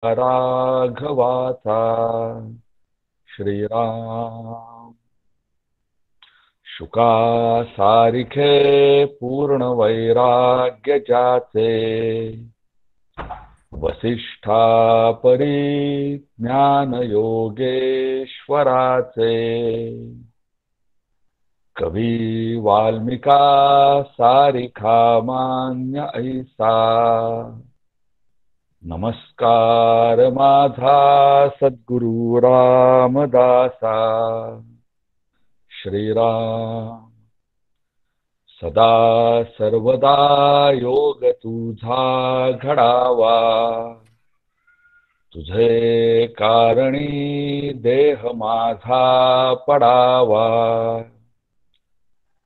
राघवाचा श्रीराम. शुका सारिखे पूर्ण वैराग्य ज्याचे, वसिष्ठा परी ज्ञान योगेश्वराचे. कवी वाल्मिका सारिखा मान्य ऐसा, नमस्कार माझा सद्गुरु रामदासा. श्रीराम. सदा सर्वदा योग तुझा घडावा, तुझे कारणी देह माझा पडावा.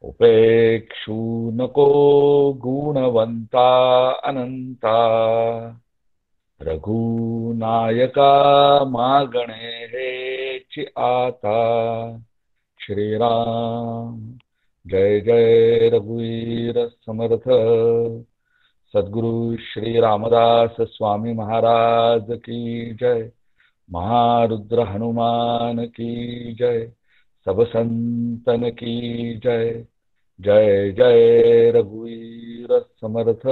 उपेक्षू नको गुणवंता अनंता, रघुनायका मागणे हेची आता. श्रीराम. जय जय रघुवीर समर्थ सद्गुरु श्री रामदास स्वामी महाराज की जय. महारुद्र हनुमान की जय. सब संतन की जय. जय जय रघुवीर समर्थ.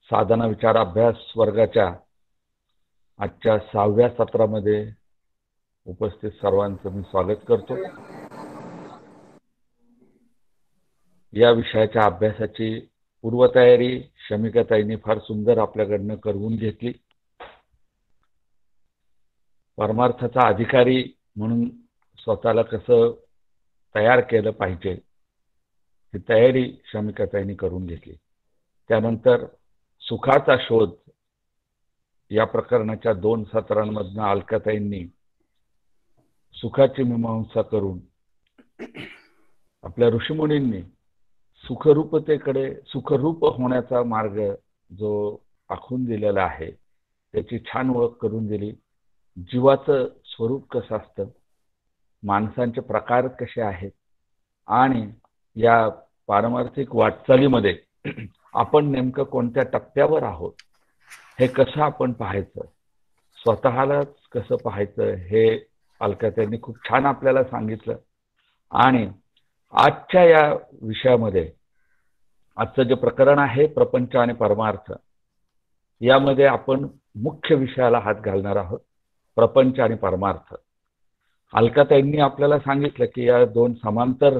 साधना विचार अभ्यास वर्गाच्या आजच्या 6व्या सत्रामध्ये उपस्थित सर्वांचं मी स्वागत करतो. या विषयाच्या अभ्यासाची पूर्वतयारी शमिकाताईंनी फार सुंदर आपल्याकडनं करून घेतली. परमार्थाचा अधिकारी म्हणून स्वतःला कसं तयार केलं पाहिजे ही तयारी शमिकाताईंनी करून घेतली. त्यानंतर सुखाचा शोध या प्रकरणाच्या 2 सत्रांमधनं अलकाताईंनी सुखाची मीमांसा करून आपल्या ऋषीमुनींनी सुखरूपतेकडे सुखरूप होण्याचा मार्ग जो आखून दिलेला आहे त्याची छान ओळख करून दिली. जीवाचं स्वरूप कसं असतं, माणसांचे प्रकार कसे आहेत आणि या पारमार्थिक वाटचालीमध्ये आपण नेमकं कोणत्या टप्प्यावर आहोत हे कसं आपण पाहायचं, स्वतःलाच कसं पाहायचं हे अलकाताईंनी खूप छान आपल्याला सांगितलं. आणि आजच्या या विषयामध्ये आजचं जे प्रकरण आहे प्रपंच आणि परमार्थ, यामध्ये आपण मुख्य विषयाला हात घालणार आहोत, प्रपंच आणि परमार्थ. अलकाताईंनी आपल्याला सांगितलं की या 2 समांतर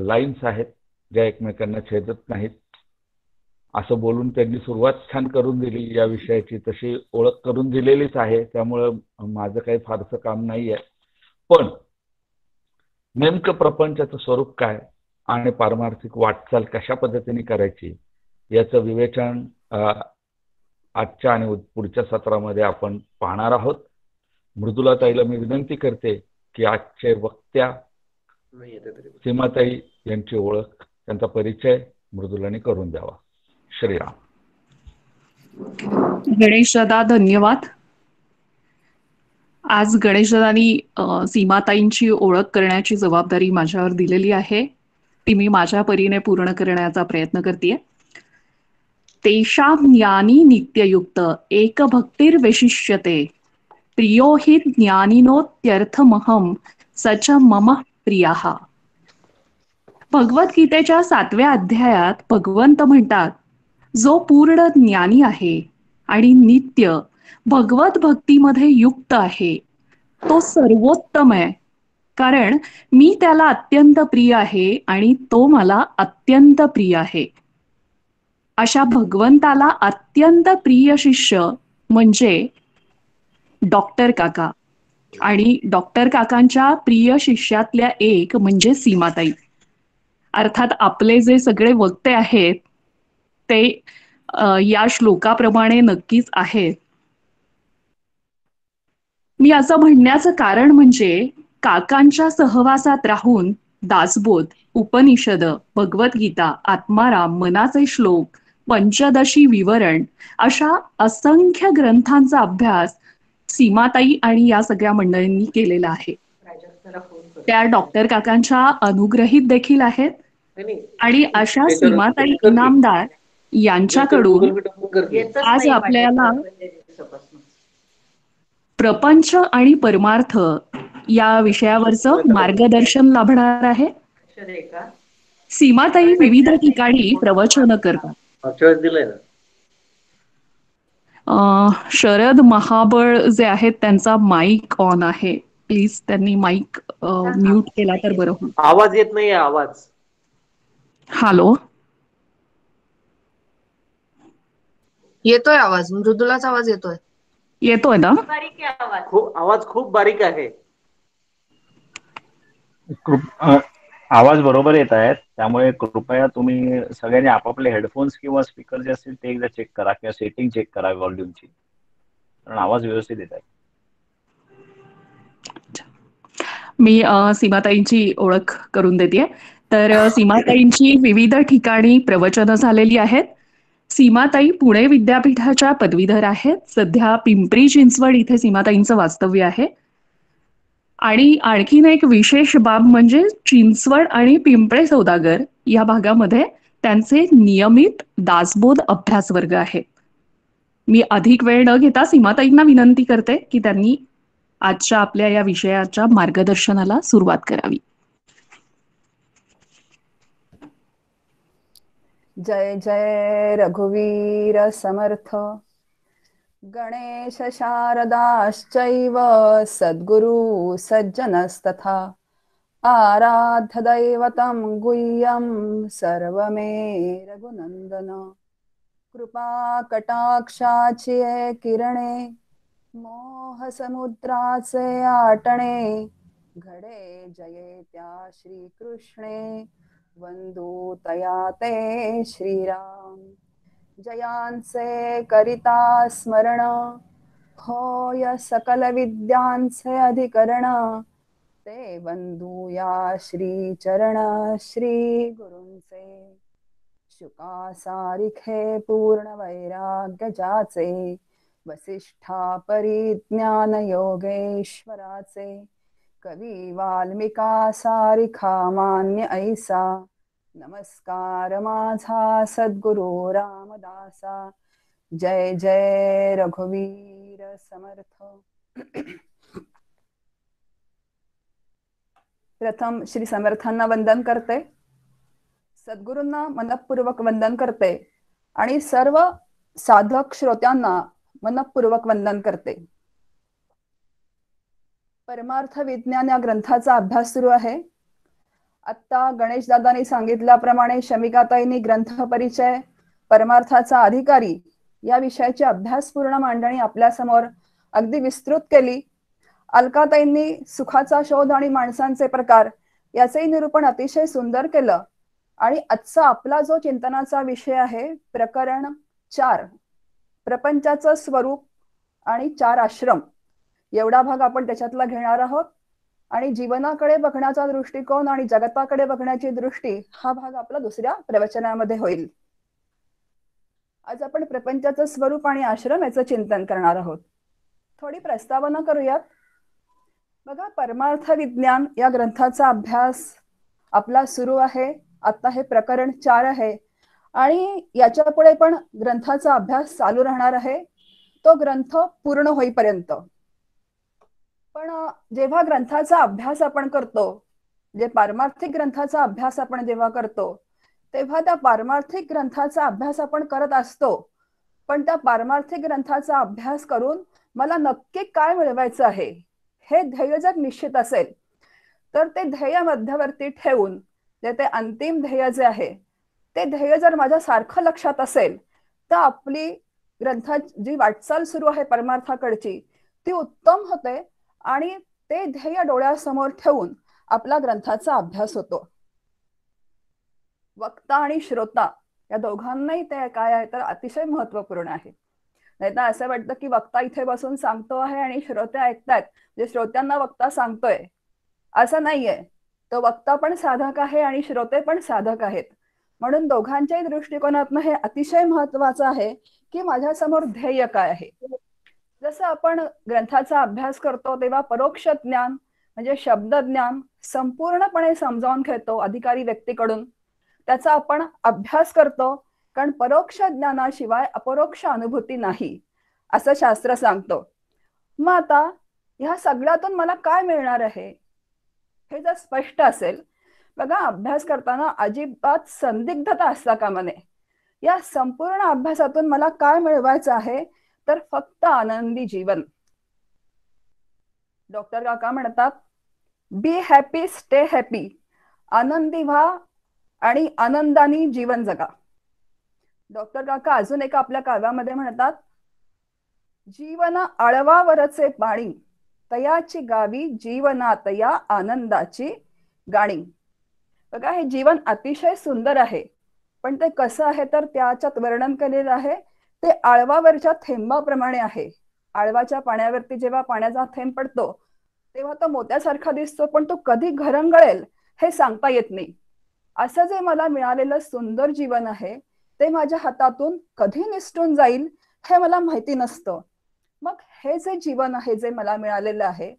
लाईन्स आहेत ज्या एकमेकांना छेदत नाहीत असं बोलून त्यांनी सुरुवात छान करून दिली. या विषयाची तशी ओळख करून दिलेलीच आहे, त्यामुळं माझं काही फारसं काम नाही आहे. पण नेमकं प्रपंचाचं स्वरूप काय आणि पारमार्थिक वाटचाल कशा पद्धतीने करायची याचं विवेचन आजच्या आणि पुढच्या सत्रामध्ये आपण पाहणार आहोत. मृदुलाताईला मी विनंती करते की आजचे वक्त्या सीमाताई यांची ओळख, त्यांचा परिचय मृदुलाने करून द्यावा. श्रीराम. गणेश दादा धन्यवाद. आज गणेश दादांनी सीमाताईंची ओळख करण्याची जबाबदारी माझ्यावर दिलेली आहे, ती मी माझ्या परीने पूर्ण करण्याचा प्रयत्न करते. तेषां ज्ञानी नित्ययुक्त एक भक्तिर्वैशिष्यते, प्रियो हि ज्ञानिनोत्यर्थमहं सच मम प्रियः. भगवद्गीतेच्या 7व्या अध्यायात भगवंत म्हणतात, जो पूर्ण ज्ञानी आहे आणि नित्य भगवत भक्तीमध्ये युक्त आहे तो सर्वोत्तम आहे, कारण मी त्याला अत्यंत प्रिय आहे आणि तो मला अत्यंत प्रिय आहे. अशा भगवंताला अत्यंत प्रिय शिष्य म्हणजे डॉक्टर काका, आणि डॉक्टर काकांच्या प्रिय शिष्यातल्या एक म्हणजे सीमाताई. अर्थात आपले जे सगळे वक्ते आहेत ते या श्लोकाप्रमाणे नक्कीच आहेत. मी असं म्हणण्याचं कारण म्हणजे काकांच्या सहवासात राहून दासबोध, उपनिषद, भगवद्गीता, आत्माराम, मनाचे श्लोक, पंचदशी विवरण अशा असंख्य ग्रंथांचा अभ्यास सीमाताई आणि या सगळ्या मंडळींनी केलेला आहे. त्या डॉक्टर काकांच्या अनुग्रहित देखील आहेत आणि अशा सीमाताई इनामदार यांच्याकडून आज आपल्याला प्रपंच आणि परमार्थ या विषयावरचं मार्गदर्शन लाभणार आहे. सीमाताई विविध ठिकाणी प्रवचन करतात. शरद महाबळ जे आहेत त्यांचा माईक ऑन आहे. प्लीज त्यांनी माईक म्यूट केला तर बरं होईल. आवाज येत नाही. आवाज हॅलो, येतोय आवाज. मृदुलाचा आवाज येतोय. येतोय ना? आवाज खूप बारीक आहे. आवाज बरोबर येत आहेत. त्यामुळे कृपया तुम्ही सगळ्यांनी आपापले हेडफोन्स किंवा स्पीकर जे असतील ते एकदा चेक करा किंवा सेटिंग चेक करा व्हॉल्यूमची, कारण आवाज व्यवस्थित येत आहे. मी सीमाताईंची ओळख करून देते. तर सीमाताईंची विविध ठिकाणी प्रवचनं झालेली आहेत. सीमाताई पुणे विद्यापीठाच्या पदवीधर आहेत. सध्या पिंपरी चिंचवड इथे सीमाताईंचं वास्तव्य आहे. आणि आणखीन एक विशेष बाब म्हणजे चिंचवड आणि पिंपळे सौदागर या भागामध्ये त्यांचे नियमित दासबोध अभ्यास वर्ग आहेत. मी अधिक वेळ न घेता सीमाताईंना विनंती करते की त्यांनी आजच्या आपल्या या विषयाच्या मार्गदर्शनाला सुरुवात करावी. जय जय रघुवीर समर्थ. गणेश शारदाश्चैव सद्गुरु सज्जनस्तथा आराध्य दैवतं गुह्यं सर्वमे रघुनंदन. कृपा कटाक्षाची किरणे मोह समुद्राचे आटणे घडे जये त्या श्रीकृष्णे वंदू तया ते श्रीराम. जयांचे करिता स्मरण होय सकल विद्यांचे अधिकरण ते वंदूया श्री चरण श्री गुरूंचे. शुका सारिखे पूर्ण वैराग्य जाचे वसिष्ठा परिज्ञान योगेश्वराचे. कवी वाल्मिका सारिखा मान्य ऐसा नमस्कार माझा सद्गुरु रामदासा. जय जय रघुवीर समर्थ. प्रथम श्री समर्थांना वंदन करते, सद्गुरूंना मनपूर्वक वंदन करते आणि सर्व साधक श्रोत्यांना मनपूर्वक वंदन करते. परमार्थ विज्ञान या ग्रंथाचा अभ्यास सुरू आहे. आता गणेश दादांनी सांगितल्याप्रमाणे शमिकाताईंनी ग्रंथ परिचय परमार्थाचा अधिकारी या विषयाची अभ्यासपूर्ण मांडणी आपल्या समोर अगदी विस्तृत केली. अलकाताईंनी सुखाचा शोध आणि माणसांचे प्रकार याचेही निरूपण अतिशय सुंदर केलं. आणि आजचा आपला जो चिंतनाचा विषय आहे प्रकरण 4, प्रपंचाचं स्वरूप आणि 4 आश्रम, एवढा भाग आपण त्याच्यातला घेणार आहोत. आणि जीवनाकडे बघण्याचा दृष्टिकोन आणि जगताकडे बघण्याची दृष्टी हा भाग आपला दुसऱ्या प्रवचनामध्ये होईल. आज आपण प्रपंचाचं स्वरूप आणि आश्रम याचं चिंतन करणार आहोत. थोडी प्रस्तावना करूयात. बघा, परमार्थ विज्ञान या ग्रंथाचा अभ्यास आपला सुरू आहे. आता हे प्रकरण 4 आहे आणि याच्या पुढे पण ग्रंथाचा अभ्यास चालू राहणार आहे, तो ग्रंथ पूर्ण होईपर्यंत. पण जेव्हा ग्रंथाचा अभ्यास आपण करतो, जे पारमार्थिक ग्रंथाचा अभ्यास आपण जेव्हा करतो, तेव्हा त्या पारमार्थिक ग्रंथाचा अभ्यास आपण करत असतो. पण त्या पारमार्थिक ग्रंथाचा अभ्यास करून मला नक्की काय मिळवायचं आहे हे ध्येय जर निश्चित असेल तर ते ध्येय मध्यवर्ती ठेवून ते अंतिम ध्येय जे आहे ते ध्येय जर माझ्या सारखं लक्षात असेल तर आपली ग्रंथाची जी वाटचाल सुरू आहे परमार्थाकडची ती उत्तम होते आणि ते ध्येय डोळ्यासमोर ठेवून आपला ग्रंथाचा अभ्यास होतो. वक्ता आणि श्रोता या दोघांनाही ते काय आहे तर अतिशय महत्वपूर्ण आहे. नाही तर असं वाटतं की वक्ता इथे बसून सांगतो आहे आणि श्रोते ऐकतायत, जे श्रोत्यांना वक्ता सांगतोय. असं नाहीये. तो वक्ता पण साधक आहे आणि श्रोते पण साधक आहेत. म्हणून दोघांच्याही दृष्टिकोनातून हे अतिशय महत्वाचं आहे की माझ्या समोर ध्येय काय आहे. जसं आपण ग्रंथाचा अभ्यास करतो तेव्हा परोक्ष ज्ञान म्हणजे शब्द ज्ञान संपूर्णपणे समजावून घेतो अधिकारी व्यक्तीकडून, त्याचा आपण अभ्यास करतो कारण परोक्ष ज्ञानाशिवाय अपरोक्ष अनुभूती नाही असं शास्त्र सांगतो. मग आता ह्या सगळ्यातून मला काय मिळणार आहे हे जर स्पष्ट असेल, बघा अभ्यास करताना अजिबात संदिग्धता असता कामा नये. या संपूर्ण अभ्यासातून मला काय मिळवायचं आहे तर फक्त आनंदी जीवन. डॉक्टर काका म्हणतात बी हॅपी स्टे हॅपी, आनंदी व्हा आणि आनंदाने जीवन जगा. डॉक्टर काका अजून एका आपल्या काव्यामध्ये म्हणतात जीवन आळवावरचे पाणी, तयाची गावी जीवनातया आनंदाची गाणी. बघा हे जीवन अतिशय सुंदर आहे, पण ते कसं आहे तर त्याच्यात वर्णन केलेलं आहे ते आळवावरच्या थेंबाप्रमाणे आहे. आळवाच्या पाण्यावरती जेव्हा पाण्याचा थेंब पडतो तेव्हा तो मोत्यासारखा दिसतो, पण तो कधी घरंगळेल हे सांगता येत नाही. असं जे मला मिळालेलं सुंदर जीवन आहे ते माझ्या हातातून कधी निसटून जाईल हे मला माहिती नसतं. मग हे जे जीवन आहे जे मला मिळालेलं आहे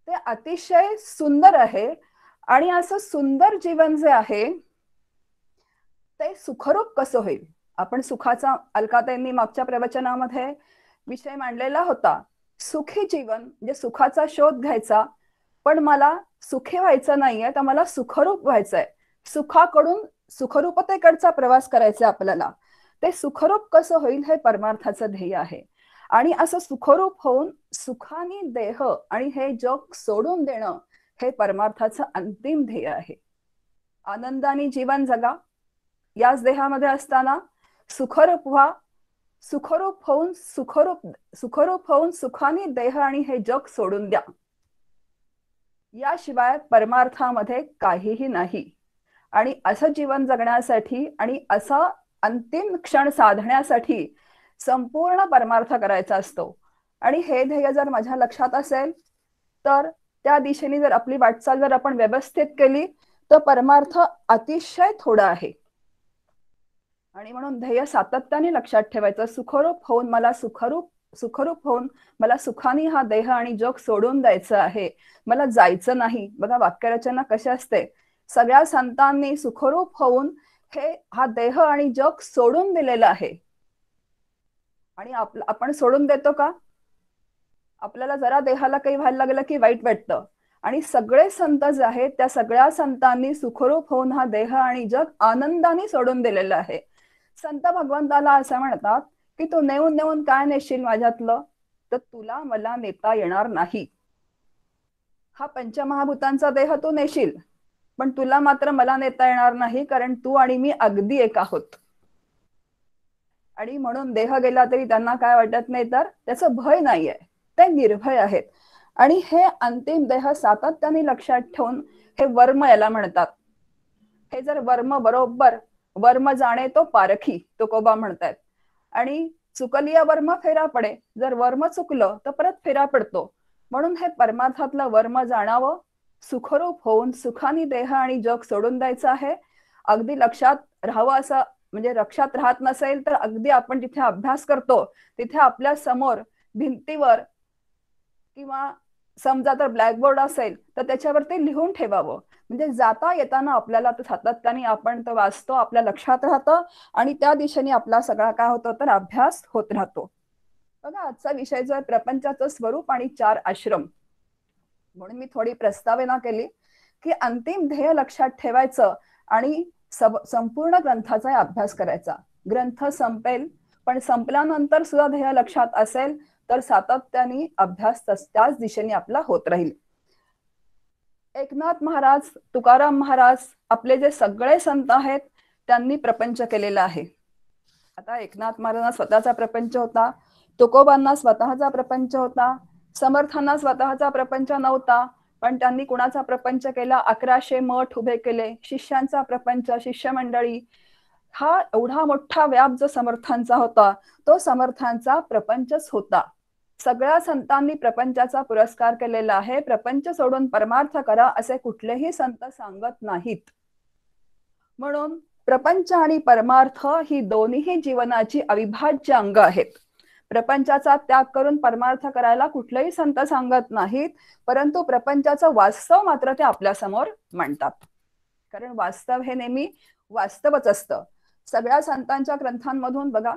ते अतिशय सुंदर आहे. आणि असं सुंदर जीवन जे आहे ते सुखरूप कसं होईल. आपण सुखाचा अलकाताईंनी मागच्या प्रवचनामध्ये विषय मांडलेला होता. सुखी जीवन म्हणजे सुखाचा शोध घ्यायचा, पण मला सुखी व्हायचं नाहीये तर मला सुखरूप व्हायचंय. सुखाकडून सुखरूपतेकडचा प्रवास करायचा आपल्याला. ते सुखरूप कसं होईल हे परमार्थाचं ध्येय आहे. आणि असं सुखरूप होऊन सुखाने देह आणि हे जग सोडून देणं हे परमार्थाचं अंतिम ध्येय आहे. आनंदाने जीवन जगा, याच देहामध्ये असताना सुखरूप व्हा, सुखरूप होऊन सुखाने देह आणि हे जग सोडून द्या. याशिवाय परमार्थामध्ये काहीही नाही. आणि असं जीवन जगण्यासाठी आणि असा अंतिम क्षण साधण्यासाठी संपूर्ण परमार्थ करायचा असतो. आणि हे ध्येय जर माझ्या लक्षात असेल तर त्या दिशेने जर आपली वाटचाल जर आपण व्यवस्थित केली तर परमार्थ अतिशय थोडा आहे. आणि म्हणून ध्येय सातत्याने लक्षात ठेवायचं. सुखरूप होऊन मला सुखाने हा देह आणि जग सोडून द्यायचं आहे, मला जायचं नाही. बघा वाक्यरचना कशी असते. सगळ्या संतांनी सुखरूप होऊन हा देह आणि जग सोडून दिलेला आहे. आणि आपण सोडून देतो का? आपल्याला जरा देहाला काही व्हायला लागलं की वाईट वाटतं. आणि सगळे संत जे आहेत त्या सगळ्या संतांनी सुखरूप होऊन हा देह आणि जग आनंदाने सोडून दिलेलं आहे. संत भगवंताला असं म्हणतात की तू नेऊन नेऊन काय नेशील माझ्यातलं, तर तुला मला नेता येणार नाही. हा पंचमहाभूतांचा देह तू नेशील, पण तुला मात्र मला नेता येणार नाही, कारण तू आणि मी अगदी एक आहोत. आणि म्हणून देह गेला तरी त्यांना काय वाटत नाही, तर त्याचं भय नाहीये, ते निर्भय आहेत. आणि हे अंतिम देह सातत्याने लक्षात ठेवून हे वर्म याला म्हणतात. हे जर वर्म बरोबर, वर्म जाणे तो पारखी, तुकोबा म्हणतायत. आणि चुकलिया वर्म फेरा पडे, जर वर्म चुकलं तर परत फेरा पडतो. म्हणून हे परमार्थातलं वर्म जाणावं, सुखरूप होऊन सुखाने देह आणि जग सोडून द्यायचं आहे. अगदी लक्षात राहावं असं, म्हणजे लक्षात राहत नसेल तर अगदी आपण जिथे अभ्यास करतो तिथे आपल्या समोर भिंतीवर किंवा समजा तर ब्लॅकबोर्ड असेल तर त्याच्यावरती लिहून ठेवावं. म्हणजे जाता येताना आपल्याला सातत्याने आपण तो वाचतो, आपल्या लक्षात राहतं आणि त्या दिशेने आपला सगळा काय होतो तर अभ्यास होत राहतो. बघा आजचा विषय जो आहे प्रपंचाचं स्वरूप आणि 4 आश्रम. म्हणून मी थोडी प्रस्तावना केली की अंतिम ध्येय लक्षात ठेवायचं आणि संपूर्ण ग्रंथाचा अभ्यास करायचा. ग्रंथ संपेल पण संपल्यानंतर सुद्धा ध्येय लक्षात असेल तर सातत्याने अभ्यास त्याच दिशेने आपला होत राहील. एकनाथ महाराज, तुकाराम महाराज, आपले जे सगळे संत आहेत त्यांनी प्रपंच केलेला आहे. आता एकनाथ महाराजांना स्वतःचा प्रपंच होता, तुकोबांना स्वतःचा प्रपंच होता, समर्थांना स्वतःचा प्रपंच नव्हता, पण त्यांनी कुणाचा प्रपंच केला, 1100 मठ उभे केले, शिष्यांचा प्रपंच, शिष्यमंडळी. हा एवढा मोठा व्याप जो समर्थांचा होता तो समर्थांचा प्रपंचच होता. सगळ्या संतांनी प्रपंचाचा पुरस्कार केलेला आहे. प्रपंच सोडून परमार्थ करा असे कुठलेही संत सांगत नाहीत. म्हणून प्रपंच आणि परमार्थ ही दोन्ही जीवनाची अविभाज्य अंग आहेत. प्रपंचाचा त्याग करून परमार्थ करायला कुठलेही संत सांगत नाहीत, परंतु प्रपंचाचं वास्तव मात्र ते आपल्या समोर मांडतात. कारण वास्तव हे नेहमी वास्तवच असतं. सगळ्या संतांच्या ग्रंथांमधून बघा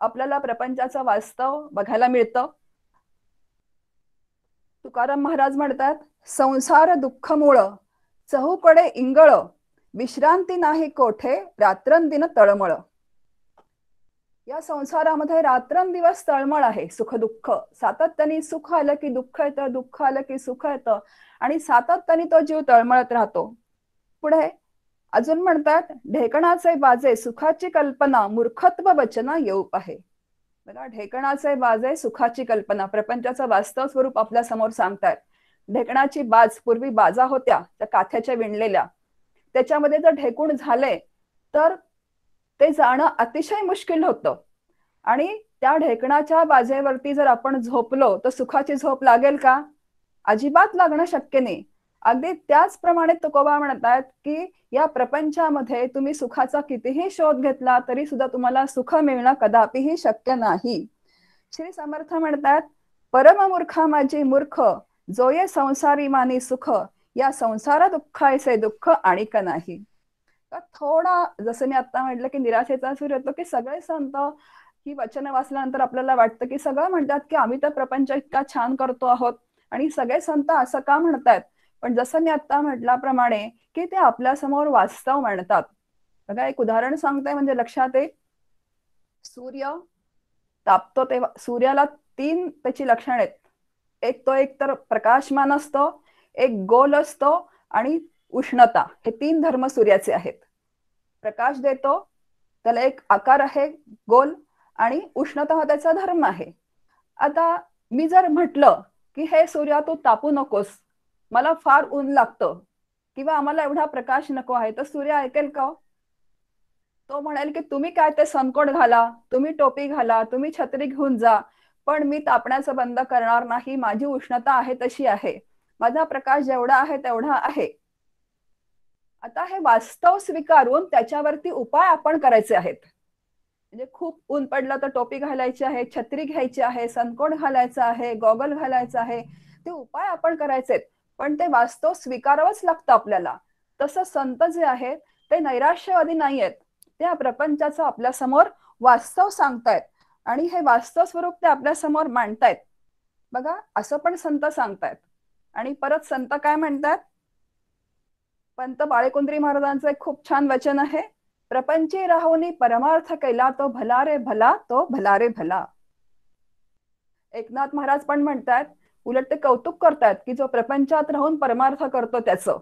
आपल्याला प्रपंचाचं वास्तव बघायला मिळतं. तुकाराम महाराज म्हणतात, संसार दुःख मूळ चहूकडे इंगळ, विश्रांती नाही कोठे रात्रंदिन तळमळ. या संसारामध्ये रात्रंदिवस तळमळ आहे, सुख दुःख सातत्याने. सुख आलं की दुःख येतं, दुःख आलं की सुख येतं आणि सातत्याने तो जीव तळमळत राहतो. पुढे अजून म्हणतात, ढेकणाचे बाजे सुखाची कल्पना, मूर्खत्व वचना येऊ आहे. बघा, ढेकणाचे बाजे सुखाची कल्पना, प्रपंचाचं वास्तव स्वरूप आपल्या समोर सांगतायत. ढेकणाची बाज, पूर्वी बाजा होत्या त्या काथ्याच्या विणलेल्या, त्याच्यामध्ये जर ढेकूण झाले तर ते जाणं अतिशय मुश्किल होतं. आणि त्या ढेकणाच्या बाजेवरती जर आपण झोपलो तर सुखाची झोप लागेल का? अजिबात लागणं शक्य नाही. अगदी त्याचप्रमाणे तुकोबा म्हणतात की या प्रपंचामध्ये तुम्ही सुखाचा कितीही शोध घेतला तरी सुद्धा तुम्हाला सुख मिळणं कदापिही शक्य नाही. श्री समर्थ म्हणतात, परममूर्खा माझी मूर्ख, जो ये संसारी मानी सुख, या संसार दुःखायचे दुःख आणिक नाही. थोडा, जसं मी आता म्हटलं की निराशेचा सूर येतो की सगळे संत ही वचनं वाचल्यानंतर आपल्याला वाटतं की सगळं म्हणतात की आम्ही तर प्रपंच इतका छान करतो आहोत आणि सगळे संत असं का म्हणतात. पण जसं मी आता म्हटल्याप्रमाणे की ते आपल्या समोर वास्तव मांडतात. बघा, एक उदाहरण सांगते म्हणजे लक्षात येईल. सूर्य तापतो तेव्हा सूर्याला 3 त्याची लक्षणं आहेत. एक तर प्रकाशमान असतो, एक गोल असतो आणि उष्णता. हे 3 धर्म सूर्याचे आहेत. प्रकाश देतो, त्याला एक आकार आहे गोल, आणि उष्णता हा त्याचा धर्म आहे. आता मी जर म्हटलं की हे सूर्या तू तापू नकोस, मला फार ऊन लागतं किंवा आम्हाला एवढा प्रकाश नको आहे, तर सूर्य ऐकेल का? तो म्हणेल की तुम्ही काय ते सनकोट घाला, तुम्ही टोपी घाला, तुम्ही छत्री घेऊन जा, पण मी तापण्याचं बंद करणार नाही. माझी उष्णता आहे तशी आहे, माझा प्रकाश जेवढा आहे तेवढा आहे. आता हे वास्तव स्वीकारून त्याच्यावरती उपाय आपण करायचे आहेत. म्हणजे खूप ऊन पडलं तर टोपी घालायची आहे, छत्री घ्यायची आहे, सनकोट घालायचा आहे, गॉगल घालायचा आहे, ते उपाय आपण करायचे. पण ते वास्तव स्वीकारावंच लागतं आपल्याला. तसं संत जे आहेत ते नैराश्यवादी नाही आहेत, त्या प्रपंचाचं आपल्या समोर वास्तव सांगतायत आणि हे वास्तव स्वरूप ते आपल्या समोर मांडतायत. बघा, असं पण संत सांगतायत. आणि परत संत काय म्हणतात, पंत बाळेकुंद्री महाराजांचं एक खूप छान वचन आहे, प्रपंची राहुनी परमार्थ केला तो भला रे भला, तो भला रे भला. एकनाथ महाराज पण म्हणतात, उलट ते कौतुक करतात की जो प्रपंचात राहून परमार्थ करतो त्याचं.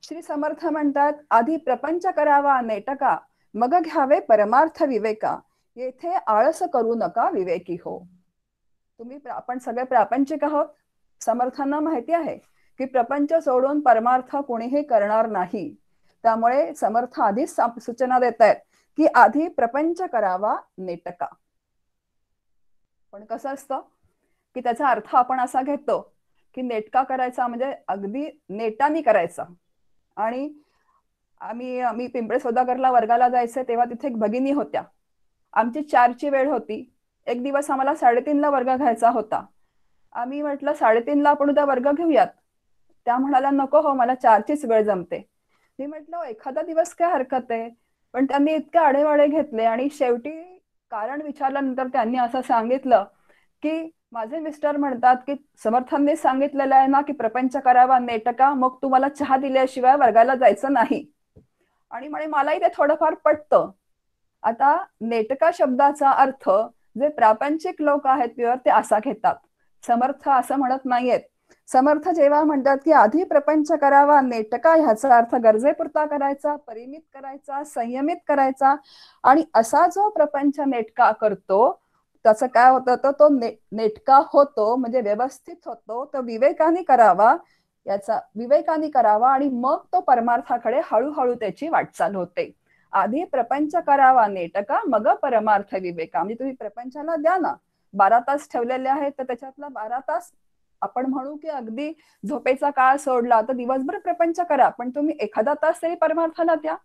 श्री समर्थ म्हणतात, आधी प्रपंच करावा नेटका, मग घ्यावे परमार्थ विवेका, येथे आळस करू नका विवेकी हो. आपण सगळे प्रापंचिक आहोत. समर्थांना माहिती आहे की प्रपंच सोडून परमार्थ कोणीही करणार नाही. त्यामुळे समर्थ आधीच सूचना देत आहेत की आधी प्रपंच करावा नेटका. पण कसं असतं की त्याचा अर्थ आपण असा घेतो की नेटका करायचा म्हणजे अगदी नेटानी करायचा. आणि आम्ही पिंपळे सौदागरला वर्गाला जायचे तेव्हा तिथे एक भगिनी होत्या. आमची 4ची वेळ होती. एक दिवस आम्हाला 3:30ला वर्ग घ्यायचा होता. आम्ही म्हटलं 3:30ला आपण उद्या वर्ग घेऊयात. त्या म्हणाल्या, नको हो, मला 4चीच वेळ जमते. मी म्हटलं एखादा दिवस काय हरकत आहे. पण त्यांनी इतके आढेवाढे घेतले आणि शेवटी कारण विचारल्यानंतर त्यांनी असं सांगितलं की माझे मिस्टर म्हणतात की समर्थांनी सांगितलेलं आहे ना की प्रपंच करावा नेटका, मग तुम्हाला चहा दिल्याशिवाय वर्गाला जायचं नाही. आणि म्हणे मलाही ते थोडंफार पटतं. आता नेटका शब्दाचा अर्थ जे प्रापंचिक लोक आहेत प्युअर ते असा घेतात. समर्थ असं म्हणत नाहीयेत. समर्थ जेव्हा म्हणतात की आधी प्रपंच करावा नेटका, ह्याचा अर्थ गरजेपुरता करायचा, परिमित करायचा, संयमित करायचा. आणि असा जो प्रपंच नेटका करतो त्याचं काय होतं, तर तो नेटका होतो म्हणजे व्यवस्थित होतो. तो विवेकाने करावा, याचा विवेकाने करावा आणि मग तो परमार्थाकडे हळूहळू त्याची वाटचाल होते. आधी प्रपंच करावा नेटका, मग परमार्थ विवेका. म्हणजे तुम्ही प्रपंचाला द्या ना, 12 तास ठेवलेले आहेत तर त्याच्यातला 12 तास आपण म्हणू की अगदी झोपेचा काळ सोडला तर दिवसभर प्रपंच करा, पण तुम्ही एखादा तास तरी परमार्थाला द्या.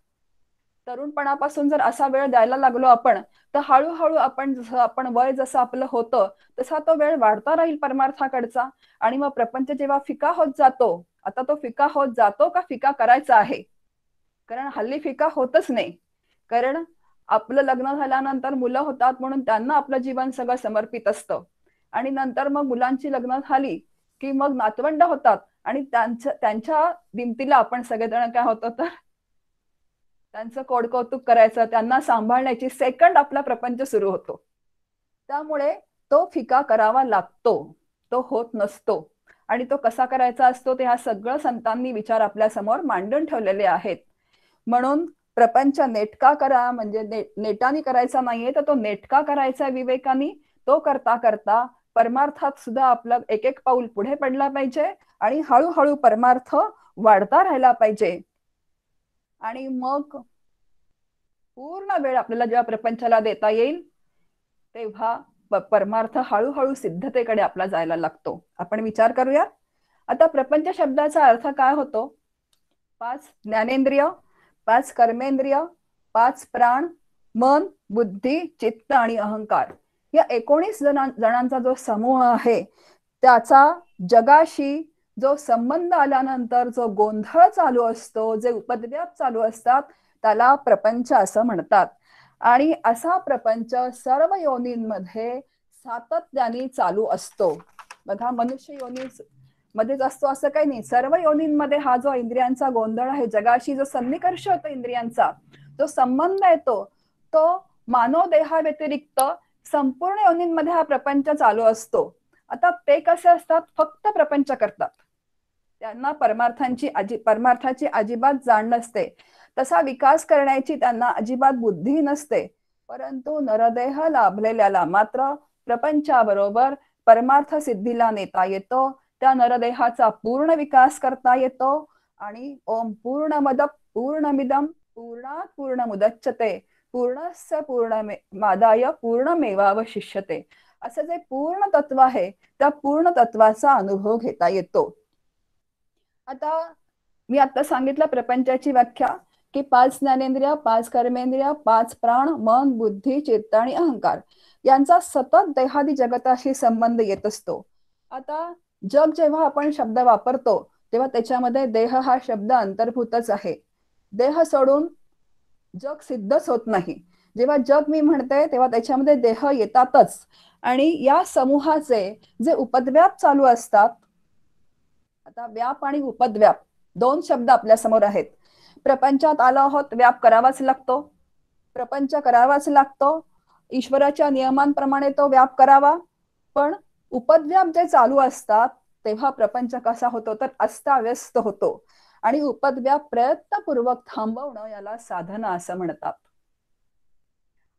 तरुणपणापासून जर असा वेळ द्यायला लागलो आपण तर हळूहळू आपण वय जसं आपलं होतं तसा तो वेळ वाढता राहील परमार्थाकडचा. आणि मग प्रपंच जेव्हा फिका होत जातो, आता तो फिका होत जातो का फिका करायचा आहे. कारण हल्ली फिका होतच नाही. कारण आपलं लग्न झाल्यानंतर मुलं होतात म्हणून त्यांना आपलं जीवन सगळं समर्पित असतं, आणि नंतर मग मुलांची लग्न झाली की मग नातवंड होतात, आणि त्यांच्या दिमतीला आपण सगळेजण काय होतं तर त्यांचं कोडकौतुक करायचं, त्यांना सांभाळण्याची सेकंड आपला प्रपंच सुरू होतो. त्यामुळे तो फिका करावा लागतो, तो होत नसतो. आणि तो कसा करायचा असतो ते ह्या सगळं संतांनी विचार आपल्या समोर मांडून ठेवलेले आहेत. म्हणून प्रपंच नेटका करा म्हणजे नेटाने करायचा नाहीये, तर तो नेटका करायचा विवेकानी. तो करता करता परमार्थात सुद्धा आपलं एक एक पाऊल पुढे पडला पाहिजे आणि हळूहळू परमार्थ वाढता राहिला पाहिजे. आणि मग पूर्ण वेळ आपल्याला जेव्हा प्रपंचाला देता येईल तेव्हा परमार्थ हळूहळू सिद्धतेकडे आपला जायला लागतो. आपण विचार करूया. आता प्रपंच शब्दाचा अर्थ काय होतो? 5 ज्ञानेंद्रिय, 5 कर्मेंद्रिय, 5 प्राण, मन, बुद्धी, चित्त आणि अहंकार, या 19 जणांचा जो समूह आहे त्याचा जगाशी जो संबंध आल्यानंतर जो गोंधळ चालू असतो, जे उपद्व्याप चालू असतात, त्याला प्रपंच असं म्हणतात. आणि असा प्रपंच सर्व योनींमध्ये सातत्याने चालू असतो. बघा, मनुष्य योनी मध्येच असतो असं काही नाही, सर्व योनींमध्ये हा जो इंद्रियांचा गोंधळ आहे, जगाशी जो सन्निकर्ष होतो इंद्रियांचा, जो संबंध येतो, तो मानव देहा व्यतिरिक्त संपूर्ण योनींमध्ये हा प्रपंच चालू असतो. आता ते कसे असतात? फक्त प्रपंच करतात, त्यांना परमार्थाची अजिबात जाण नसते, तसा विकास करण्याची त्यांना अजिबात बुद्धी नसते. परंतु नरदेह लाभलेल्याला मात्र प्रपंचाबरोबर परमार्थ सिद्धीला नेता येतो, त्या नरदेहाचा पूर्ण विकास करता येतो. आणि ओम पूर्णमद पूर्णमिदम पूर्णात पूर्णमुदच्यते पूर्णस्य पूर्णमादाय पूर्णमेवावशिष्यते, असं जे पूर्ण तत्व आहे त्या पूर्ण तत्वाचा अनुभव घेता येतो. आता मी आता सांगितलं प्रपंचाची व्याख्या की 5 ज्ञानेंद्रिय, 5 कर्मेंद्रिय, 5 प्राण, मन, बुद्धी, चित्त आणि अहंकार यांचा सतत देहादी जगताशी संबंध येत असतो. आता जग जेव्हा आपण शब्द वापरतो तेव्हा त्याच्यामध्ये देह हा शब्द अंतर्भूतच आहे. देह सोडून जग सिद्धच होत नाही. जेव्हा जग मी म्हणते तेव्हा त्याच्यामध्ये देह येतातच. आणि या समूहाचे जे उपद्व्याप चालू असतात, आता व्याप आणि उपद्व्याप 2 शब्द आपल्या समोर आहेत. प्रपंचात आलो आहोत, व्याप करावाच लागतो, प्रपंच करावाच लागतो, ईश्वराच्या नियमांप्रमाणे तो व्याप करावा. पण उपद्व्याप जे चालू असतात तेव्हा प्रपंच कसा होतो तर अस्ताव्यस्त होतो. आणि उपद्व्याप प्रयत्नपूर्वक थांबवणं याला साधना असं म्हणतात.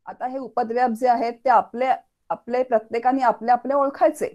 आता हे उपद्व्याप जे आहेत ते आपले प्रत्येकाने आपले आपले ओळखायचे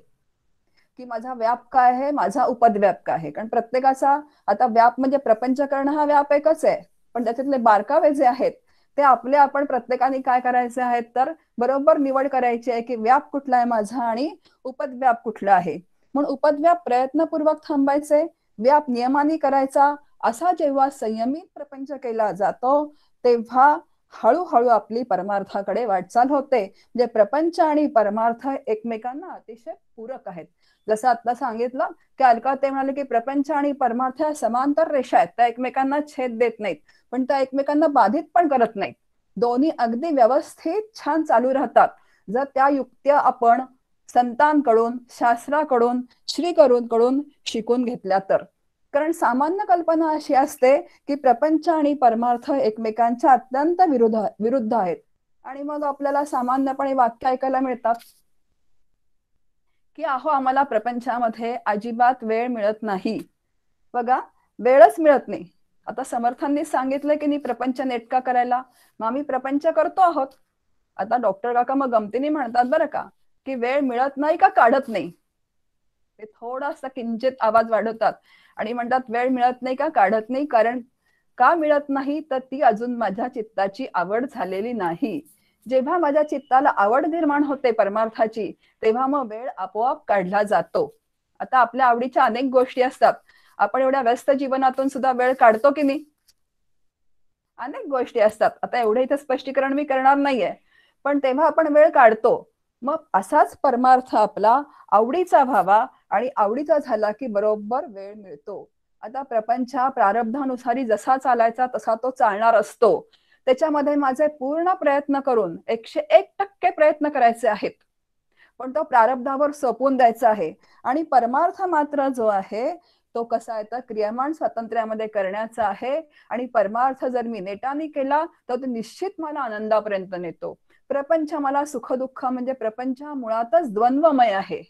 की माझा व्याप काय आहे, माझा उपद्व्याप काय आहे. कारण प्रत्येकाचा आता व्याप म्हणजे प्रपंच करणं हा व्याप एकच आहे, पण त्याच्यातले बारकावे जे आहेत ते आपण प्रत्येकाने काय करायचे आहेत तर बरोबर निवड करायची आहे की व्याप कुठला आहे माझा आणि उपद्व्याप कुठला आहे. म्हणून उपद्व्याप प्रयत्नपूर्वक थांबायचे, व्याप नियमाने करायचा. असा जेव्हा संयमित प्रपंच केला जातो तेव्हा हळूहळू आपली परमार्थाकडे वाटचाल होते. म्हणजे प्रपंच आणि परमार्थ एकमेकांना अतिशय पूरक आहेत. जसं आता सांगितलं की अलका ते म्हणाले की प्रपंच आणि परमार्थ या समांतर रेषा आहेत, त्या एकमेकांना छेद देत नाहीत पण त्या एकमेकांना बाधित पण करत नाहीत. दोन्ही अगदी व्यवस्थित छान चालू राहतात जर त्या युक्त्या आपण संतांकडून, शास्त्राकडून, श्रीगुरूंकडून शिकून घेतल्या तर. कारण सामान्य कल्पना अशी असते की प्रपंच आणि परमार्थ एकमेकांच्या अत्यंत विरुद्ध आहेत. आणि मग आपल्याला सामान्यपणे वाक्य ऐकायला मिळतात की अहो आम्हाला प्रपंचामध्ये अजिबात वेळ मिळत नाही. बघा, वेळच मिळत नाही. आता समर्थांनी सांगितलं की नाही प्रपंच नेटका करायला, मग आम्ही प्रपंच करतो आहोत. आता डॉक्टर काका मग गमतीने म्हणतात बरं का की वेळ मिळत नाही का काढत नाही, ते थोडासा किंचित आवाज वाढवतात आणि म्हणतात वेळ मिळत नाही का काढत नाही. कारण का मिळत नाही तर ती अजून माझ्या चित्ताची आवड झालेली नाही. जेव्हा माझ्या चित्ताला आवड निर्माण होते परमार्थाची तेव्हा मग वेळ आपोआप काढला जातो. आता आपल्या आवडीच्या अनेक गोष्टी असतात, आपण एवढ्या व्यस्त जीवनातून सुद्धा वेळ काढतो की नाही? अनेक गोष्टी असतात. आता एवढं इथं स्पष्टीकरण मी करणार नाहीये, पण तेव्हा आपण वेळ काढतो. मग असाच परमार्थ आपला आवडीचा व्हावा आणि आवडीचा झाला की बरोबर वेळ मिळतो. आता प्रपंच हा प्रारब्धानुसारी जसा चालायचा तसा तो चालणार असतो. त्याच्यामध्ये माझे पूर्ण प्रयत्न करून 101% प्रयत्न करायचे आहेत, पण तो प्रारब्धावर सोपवून द्यायचा आहे. आणि परमार्थ मात्र जो आहे तो कसा आहे तर क्रियामान स्वातंत्र्यामध्ये करण्याचा आहे. आणि परमार्थ जर मी नेटाने केला तर तो निश्चित मला आनंदापर्यंत नेतो. प्रपंच मला सुख दुःख म्हणजे प्रपंच मुळातच द्वंद्वमय आहे.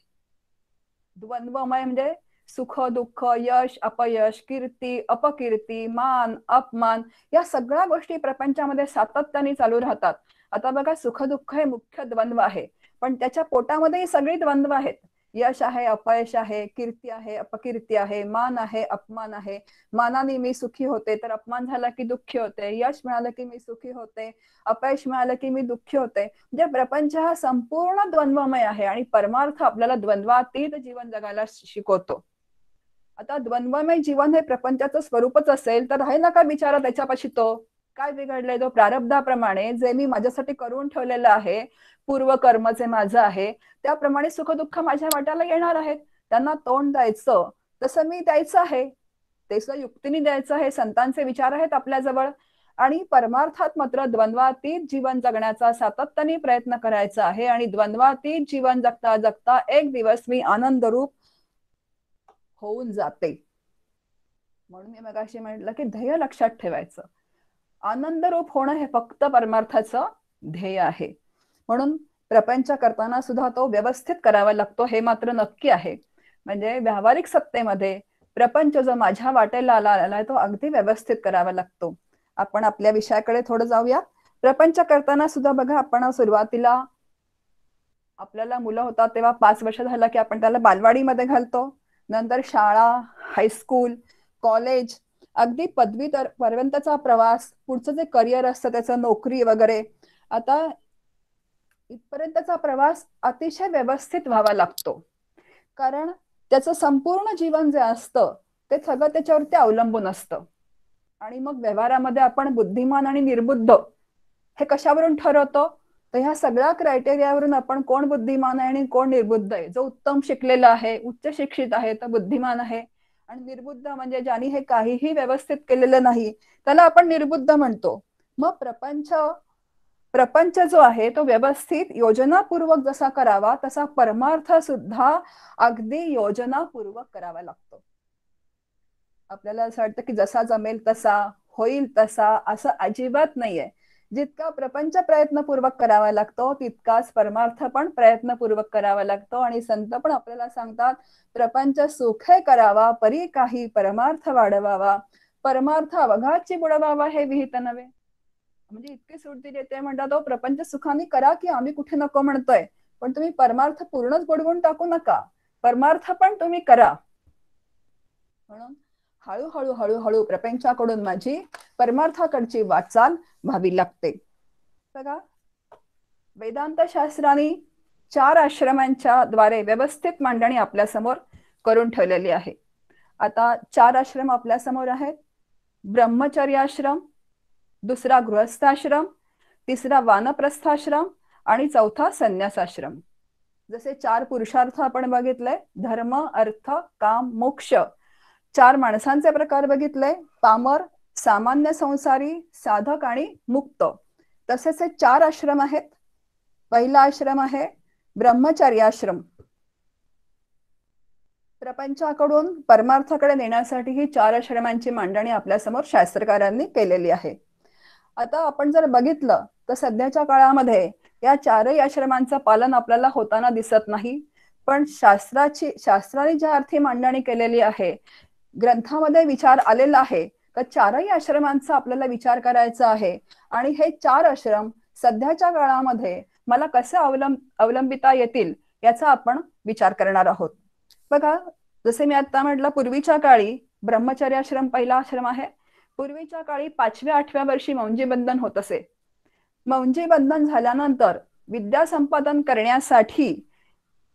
द्वंद्वमय म्हणजे सुख दुःख, यश अपयश, कीर्ती अपकीर्ती, मान अपमान, या सगळ्या गोष्टी प्रपंचामध्ये सातत्याने चालू राहतात. आता बघा, सुख दुःख हे मुख्य द्वंद्व आहे, पण त्याच्या पोटामध्ये ही सगळी द्वंद्व आहेत. यश आहे अपयश आहे, कीर्ती आहे अपकीर्ती आहे, मान आहे अपमान आहे. मानाने मी सुखी होते तर अपमान झाला की दुःखी होते, यश मिळालं की मी सुखी होते, अपयश मिळालं की मी दुःखी होते. म्हणजे प्रपंच हा संपूर्ण द्वंद्वमय आहे आणि परमार्थ आपल्याला द्वंद्वातीत जीवन जगायला शिकवतो. आता द्वंद्वमय जीवन हे प्रपंचाचं स्वरूपच असेल तर राहिला का बिचारा त्याच्यापाशी तो काय बिघडलंय? तो प्रारब्धाप्रमाणे जे मी माझ्यासाठी करून ठेवलेलं आहे, पूर्वकर्म जे माझं आहे त्याप्रमाणे सुख दुःख माझ्या वाट्याला येणार आहेत. त्यांना तोंड द्यायचं तसं मी द्यायचं आहे, ते सुद्धा युक्तीने द्यायचं आहे. संतांचे विचार आहेत आपल्याजवळ. आणि परमार्थात मात्र द्वंद्वातीत जीवन जगण्याचा सातत्याने प्रयत्न करायचा आहे. आणि द्वंद्वातीत जीवन जगता जगता एक दिवस मी आनंद रूप होऊन जाते. म्हणून मी मगाशी म्हटलं की ध्येय लक्षात ठेवायचं. आनंद रूप होणं हे फक्त परमार्थाचं ध्येय आहे. म्हणून प्रपंच करताना सुद्धा तो व्यवस्थित करावा लागतो, हे मात्र नक्की आहे. म्हणजे व्यावहारिक सत्तेमध्ये प्रपंच जो माझ्या वाटेला आला तो अगदी व्यवस्थित करावा लागतो. आपण आपल्या विषयाकडे थोडं जाऊया. प्रपंच करताना सुद्धा बघा, आपण सुरुवातीला आपल्याला मुलं होतात तेव्हा 5 वर्ष झालं की आपण त्याला बालवाडीमध्ये घालतो. नंतर शाळा, हायस्कूल, कॉलेज, अगदी पदवी पर्यंतचा प्रवास, पुढचं जे करिअर असतं त्याचं नोकरी वगैरे, आता इथपर्यंतचा प्रवास अतिशय व्यवस्थित व्हावा लागतो. कारण त्याचं संपूर्ण जीवन जे असतं ते सगळं त्याच्यावरती अवलंबून असतं. आणि मग व्यवहारामध्ये आपण बुद्धिमान आणि निर्बुद्ध हे कशावरून ठरवतो? तर ह्या सगळ्या क्रायटेरियावरून आपण कोण बुद्धिमान आहे आणि कोण निर्बुद्ध आहे. जो उत्तम शिकलेला आहे, उच्च शिक्षित आहे तो बुद्धिमान आहे. आणि निर्बुद्ध म्हणजे ज्यांनी हे काहीही व्यवस्थित केलेलं नाही त्याला आपण निर्बुद्ध म्हणतो. मग प्रपंच जो आहे तो व्यवस्थित योजनापूर्वक जसा करावा तसा परमार्थ सुद्धा अगदी योजनापूर्वक करावा लागतो. आपल्याला असं वाटतं की जसा जमेल तसा, होईल तसा, असं अजिबात नाहीये. जितका प्रपंच प्रयत्नपूर्वक करावा लागतो तितकाच परमार्थ पण प्रयत्नपूर्वक करावा लागतो. आणि संत पण आपल्याला सांगतात, प्रपंच सुखे करावा परी काही परमार्थ वाढवावा, परमार्थ अवघाची बुडवावा हे विहित नव्हे. म्हणजे इतकी सूट दिली ते म्हणतात, तो प्रपंच सुखाने करा की आम्ही कुठे नको म्हणतोय, पण तुम्ही परमार्थ पूर्णच बुडवून टाकू नका, परमार्थ पण तुम्ही करा. म्हणून हळूहळू हळूहळू प्रपंचाकडून माझी परमार्थाकडची वाटचाल व्हावी लागते. बघा, वेदांत शास्त्राने 4 आश्रमांच्या द्वारे व्यवस्थित मांडणी आपल्या समोर करून ठेवलेली आहे. आता 4 आश्रम आपल्या समोर आहेत. ब्रह्मचर्याश्रम, दुसरा गृहस्थाश्रम, तिसरा वानप्रस्थाश्रम आणि चौथा संन्यासाश्रम. जसे 4 पुरुषार्थ आपण बघितले, धर्म अर्थ काम मोक्ष, 4 माणसांचे प्रकार बघितले, पामर, सामान्य संसारी, साधक आणि मुक्त. तसेच हे 4 आश्रम आहेत. पहिला आश्रम आहे ब्रह्मचर्याश्रम. प्रपंचाकडून परमार्थाकडे नेण्यासाठी ही 4 आश्रमांची मांडणी आपल्या समोर शास्त्रकारांनी केलेली आहे. आता आपण जर बघितलं तर सध्याच्या काळामध्ये या 4ही आश्रमांचं पालन आपल्याला होताना दिसत नाही. पण शास्त्राने ज्या अर्थी मांडणी केलेली आहे, ग्रंथामध्ये विचार आलेला आहे तर 4ही आश्रमांचा आपल्याला विचार करायचा आहे. आणि हे 4 आश्रम सध्याच्या काळामध्ये मला कसे अवलंबिता येतील याचा आपण विचार करणार आहोत. बघा, जसे मी आता म्हटलं, पूर्वीच्या काळी ब्रह्मचर्याश्रम पहिला आश्रम आहे. पूर्वीच्या काळी 5व्या-8व्या वर्षी मौंजी बंधन होत असे. मौंजी बंधन झाल्यानंतर विद्या संपादन करण्यासाठी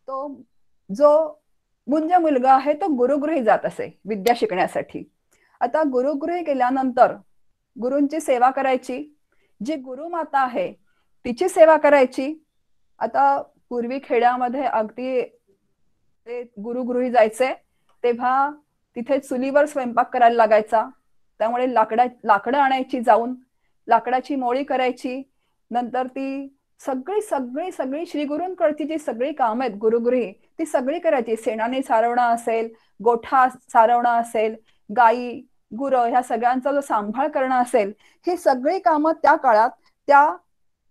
तो जो मुंज मुलगा आहे तो गुरुगृही जात असे विद्या शिकण्यासाठी. आता गुरुगृही गेल्यानंतर गुरूंची सेवा करायची, जी गुरुमाता आहे तिची सेवा करायची. आता पूर्वी खेड्यामध्ये अगदी ते गुरुगृही जायचे तेव्हा तिथे चुलीवर स्वयंपाक करायला लागायचा. त्यामुळे लाकडं आणायची जाऊन, लाकडाची मोळी करायची, नंतर ती सगळी सगळी सगळी श्रीगुरूंकडची जी सगळी कामं आहेत गुरुगृही ती सगळी करायची. शेणाने सारवणं असेल, गोठा सारवणं असेल, गाई गुरं ह्या सगळ्यांचा जो सांभाळ करणं असेल, ही सगळी कामं त्या काळात त्या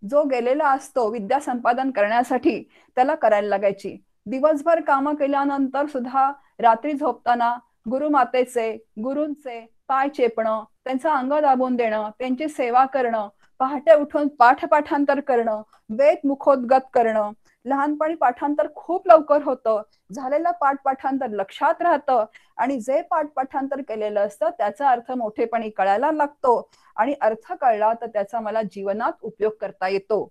जो गेलेला असतो विद्या संपादन करण्यासाठी त्याला करायला लागायची. दिवसभर कामं केल्यानंतर सुद्धा रात्री झोपताना गुरुमातेचे गुरूंचे पाय चेपणं, त्यांचं अंग दाबून देणं, त्यांची सेवा करणं, पहाटे उठून पाठपाठांतर करणं, वेद मुखोद्गत करणं. लहानपणी पाठांतर खूप लवकर होतं, झालेलं पाठांतर लक्षात राहतं आणि जे पाठांतर केलेलं असतं त्याचा अर्थ मोठेपणी कळायला लागतो आणि अर्थ कळला तर त्याचा मला जीवनात उपयोग करता येतो.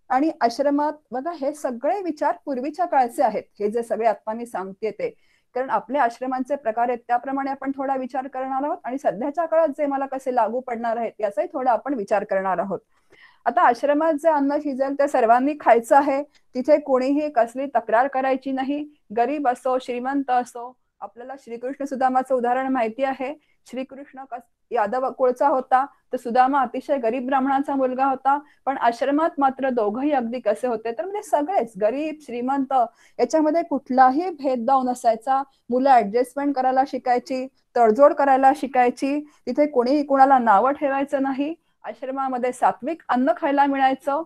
आणि आश्रमात बघा हे सगळे विचार पूर्वीच्या काळचे आहेत, हे जे सगळे आता मी सांगते ते, कारण आपल्या आश्रमांचे प्रकार आहेत त्याप्रमाणे आपण थोडा विचार करणार आहोत आणि सध्याच्या काळात जे मला कसे लागू पडणार आहेत याचाही थोडा आपण विचार करणार आहोत. आता आश्रमात जे अन्न शिजेल ते सर्वांनी खायचं आहे. तिथे कोणीही कसली तक्रार करायची नाही. गरीब असो श्रीमंत असो. आपल्याला श्रीकृष्ण सुदामाचं उदाहरण माहिती आहे. श्रीकृष्ण यादव कुळचा होता तर सुदामा अतिशय गरीब ब्राह्मणाचा मुलगा होता, पण आश्रमात मात्र दोघंही अगदी कसे होते तर म्हणजे सगळेच गरीब श्रीमंत याच्यामध्ये कुठलाही भेदभाव नसायचा. मुलं ऍडजस्टमेंट करायला शिकायची, तडजोड करायला शिकायची, तिथे कोणीही कुणाला नावं ठेवायचं नाही. आश्रमामध्ये सात्विक अन्न खायला मिळायचं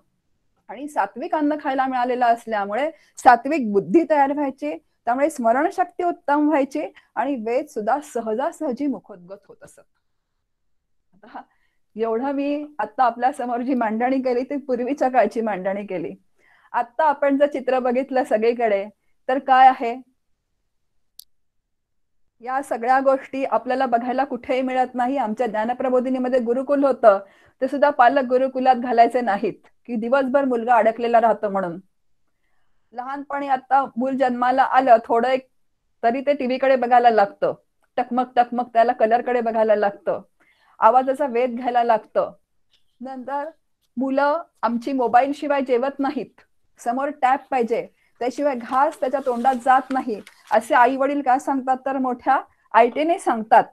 आणि सात्विक अन्न खायला मिळालेलं असल्यामुळे सात्विक बुद्धी तयार व्हायची, त्यामुळे स्मरणशक्ती उत्तम व्हायची आणि वेद सुद्धा सहजासहजी मुखोद्गत होत असत. आता एवढं मी आता आपल्या समोर जी मांडणी केली ती पूर्वीच्या काळची मांडणी केली. आता आपण जर चित्र बघितलं सगळीकडे तर काय आहे, या सगळ्या गोष्टी आपल्याला बघायला कुठेही मिळत नाही. आमच्या ज्ञानप्रबोधिनीमध्ये गुरुकुल होतं, ते सुद्धा पालक गुरुकुलात घालायचे नाहीत की दिवसभर मुलगा अडकलेला राहतो म्हणून. लहानपणी आता मूल जन्माला आलं थोडं एक तरी ते टीव्हीकडे बघायला लागतं, टकमक टकमक त्याला कलरकडे बघायला लागतं, आवाजाचा वेध घ्यायला लागतं. नंतर मुलं आमची मोबाईल शिवाय जेवत नाहीत, समोर टॅब पाहिजे, त्याशिवाय घास त्याच्या तोंडात जात नाही, असे आई वडील काय सांगतात तर मोठ्या आयटीने सांगतात.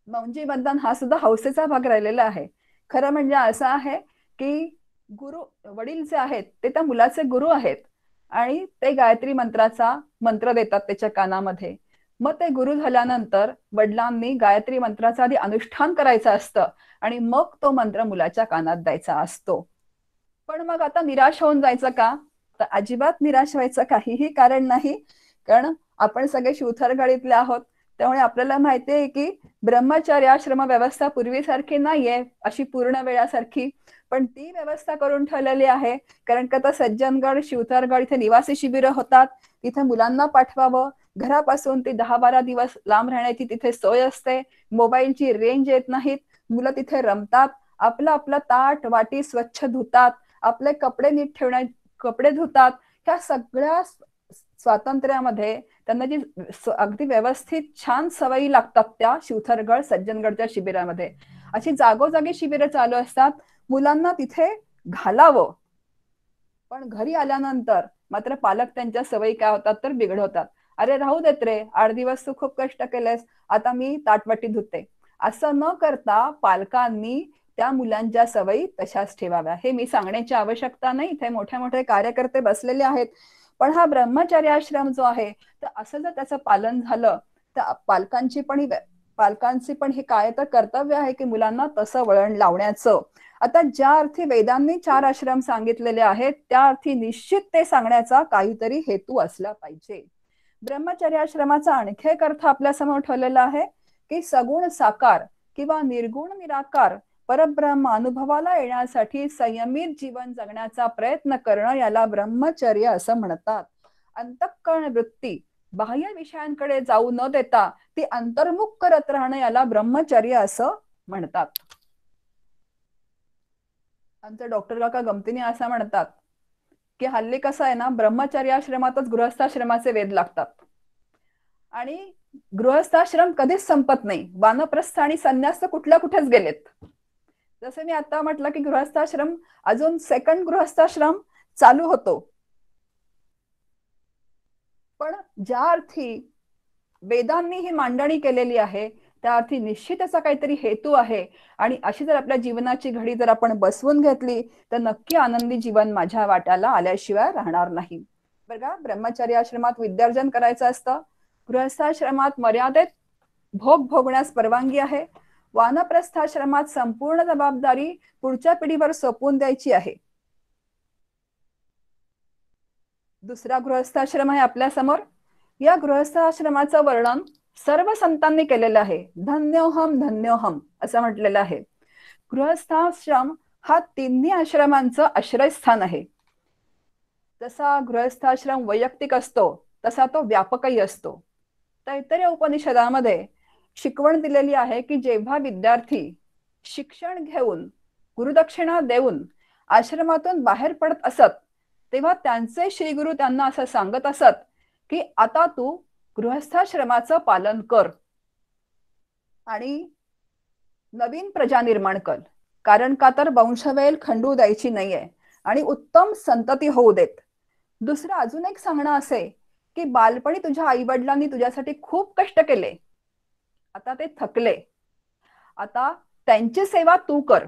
मौंजी बंधन हा सुद्धा हौसेचा भाग राहिलेला आहे. खरं म्हणजे असं आहे की गुरु वडील जे आहेत ते त्या मुलाचे गुरु आहेत आणि ते गायत्री मंत्राचा मंत्र देतात त्याच्या कानामध्ये. मग ते गुरु झाल्यानंतर वडिलांनी गायत्री मंत्राचा आधी अनुष्ठान करायचं असतं आणि मग तो मंत्र मुलाच्या कानात द्यायचा असतो. पण मग आता निराश होऊन जायचं का, तर अजिबात निराश व्हायचं काहीही कारण नाही, कारण आपण सगळे शिवथरगडीतले आहोत. त्यामुळे आपल्याला माहितीये की ब्रह्मचर्याश्रम व्यवस्था पूर्वीसारखी नाहीये अशी पूर्ण वेळासारखी, पण ती व्यवस्था करून ठेवलेली आहे. कारण का तर सज्जनगड शिवथरगड इथे निवासी शिबिरं होतात, तिथे मुलांना पाठवावं, घरापासून ती 10-12 दिवस लांब राहण्याची तिथे सोय असते, मोबाईलची रेंज येत नाहीत, मुलं तिथे रमतात, आपलं आपलं ताट वाटी स्वच्छ धुतात, आपले कपडे नीट कपडे धुतात. ह्या सगळ्या स्वातंत्र्यामध्ये त्यांना जी अगदी व्यवस्थित छान सवयी लागतात त्या शिवथरगड सज्जनगडच्या शिबिरामध्ये. अशी जागोजागी शिबिरं चालू असतात, मुलांना तिथे घालावं. पण घरी आल्यानंतर मात्र पालक त्यांच्या सवयी काय होतात तर बिघडवतात. अरे राहू देत रे, 8 दिवस तू खूप कष्ट केलेस, आता मी ताटवाटी धुते. असं न करता पालकांनी त्या मुलांच्या सवयी तशाच ठेवाव्या. हे मी सांगण्याची आवश्यकता नाही, इथे मोठे मोठे कार्यकर्ते बसलेले आहेत. पण हा ब्रह्मचर्याश्रम जो आहे तर असं जर त्याचं पालन झालं तर पालकांची पण हे काय तर कर्तव्य आहे की मुलांना तसं वळण लावण्याचं. आता ज्या अर्थी वेदांनी 4 आश्रम सांगितलेले आहेत त्या अर्थी निश्चित ते सांगण्याचा काहीतरी हेतू असला पाहिजे. ब्रह्मचर्याश्रमाचा आणखी एक अर्थ आपल्या समोर ठेवलेला आहे की सगुण साकार किंवा निर्गुण निराकार परब्रह्म अनुभवाला येण्यासाठी संयमित जीवन जगण्याचा प्रयत्न करणं याला ब्रह्मचर्य असं म्हणतात. अंतःकरण वृत्ती बाह्य विषयांकडे जाऊ न देता ती अंतर्मुख करत राहणं याला ब्रह्मचर्य असं म्हणतात. आमचे डॉक्टर काका गमतीने असं म्हणतात की हल्ली कसं आहे ना, ब्रह्मचर्याश्रमातच गृहस्थाश्रमाचे वेध लागतात आणि गृहस्थाश्रम कधीच संपत नाही. वानप्रस्थ आणि संन्यास तर कुठल्या कुठेच गेलेत. जसं मी आता म्हटलं की गृहस्थाश्रम अजून सेकंड गृहस्थाश्रम चालू होतो. पण ज्या अर्थी वेदांनी ही मांडणी केलेली आहे त्या अर्थी निश्चित असा काहीतरी हेतू आहे. आणि अशी जर आपल्या जीवनाची घडी जर आपण बसवून घेतली तर नक्की आनंदी जीवन माझ्या वाट्याला आल्याशिवाय राहणार नाही. बघा, ब्रह्मचर्य आश्रमात विद्यार्जन करायचं असतं, गृहस्थाश्रमात मर्यादित भोग भोगण्यास परवानगी आहे, वानप्रस्थाश्रमात संपूर्ण जबाबदारी पुढच्या पिढीवर सोपवून द्यायची आहे. दुसरा गृहस्थाश्रम आहे आपल्या समोर. या गृहस्थाश्रमाचं वर्णन सर्व संतांनी केलेलं आहे. धन्योहम धन्योहम असं म्हटलेलं आहे. गृहस्थाश्रम हा तिन्ही आश्रमांचं आश्रयस्थान आहे. जसा गृहस्थाश्रम वैयक्तिक असतो तसा तो व्यापकही असतो. तैत्तरीय उपनिषदामध्ये शिकवण दिलेली आहे की जेव्हा विद्यार्थी शिक्षण घेऊन गुरुदक्षिणा देऊन आश्रमातून बाहेर पडत असत तेव्हा त्यांचे श्रीगुरु त्यांना असं सांगत असत की आता तू गृहस्थाश्रमाचं पालन कर आणि नवीन प्रजा निर्माण कर. कारण का तर वंशवेल खंडू द्यायची नाहीये आणि उत्तम संतती होऊ देत. दुसरं अजून एक सांगणं असे की बालपणी तुझ्या आई वडिलांनी तुझ्यासाठी खूप कष्ट केले, आता ते थकले, आता त्यांची सेवा तू कर.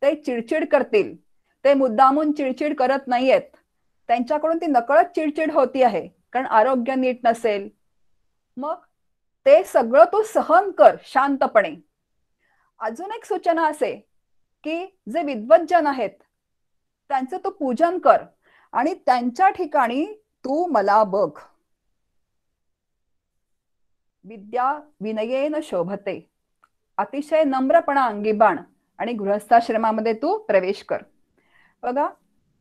ते चिडचिड करतील, ते मुद्दामून चिडचिड करत नाहीयेत, त्यांच्याकडून ती नकळत चिडचिड होती आहे कारण आरोग्य नीट नसेल. मग ते सगळं तू सहन कर शांतपणे. अजून एक सूचना असे की जे विद्वज्जन आहेत त्यांचं तू पूजन कर आणि त्यांच्या ठिकाणी तू मला बघ. विद्या विनयेन शोभते, अतिशय नम्रपणा अंगी बाण आणि गृहस्थाश्रमामध्ये तू प्रवेश कर. बघा,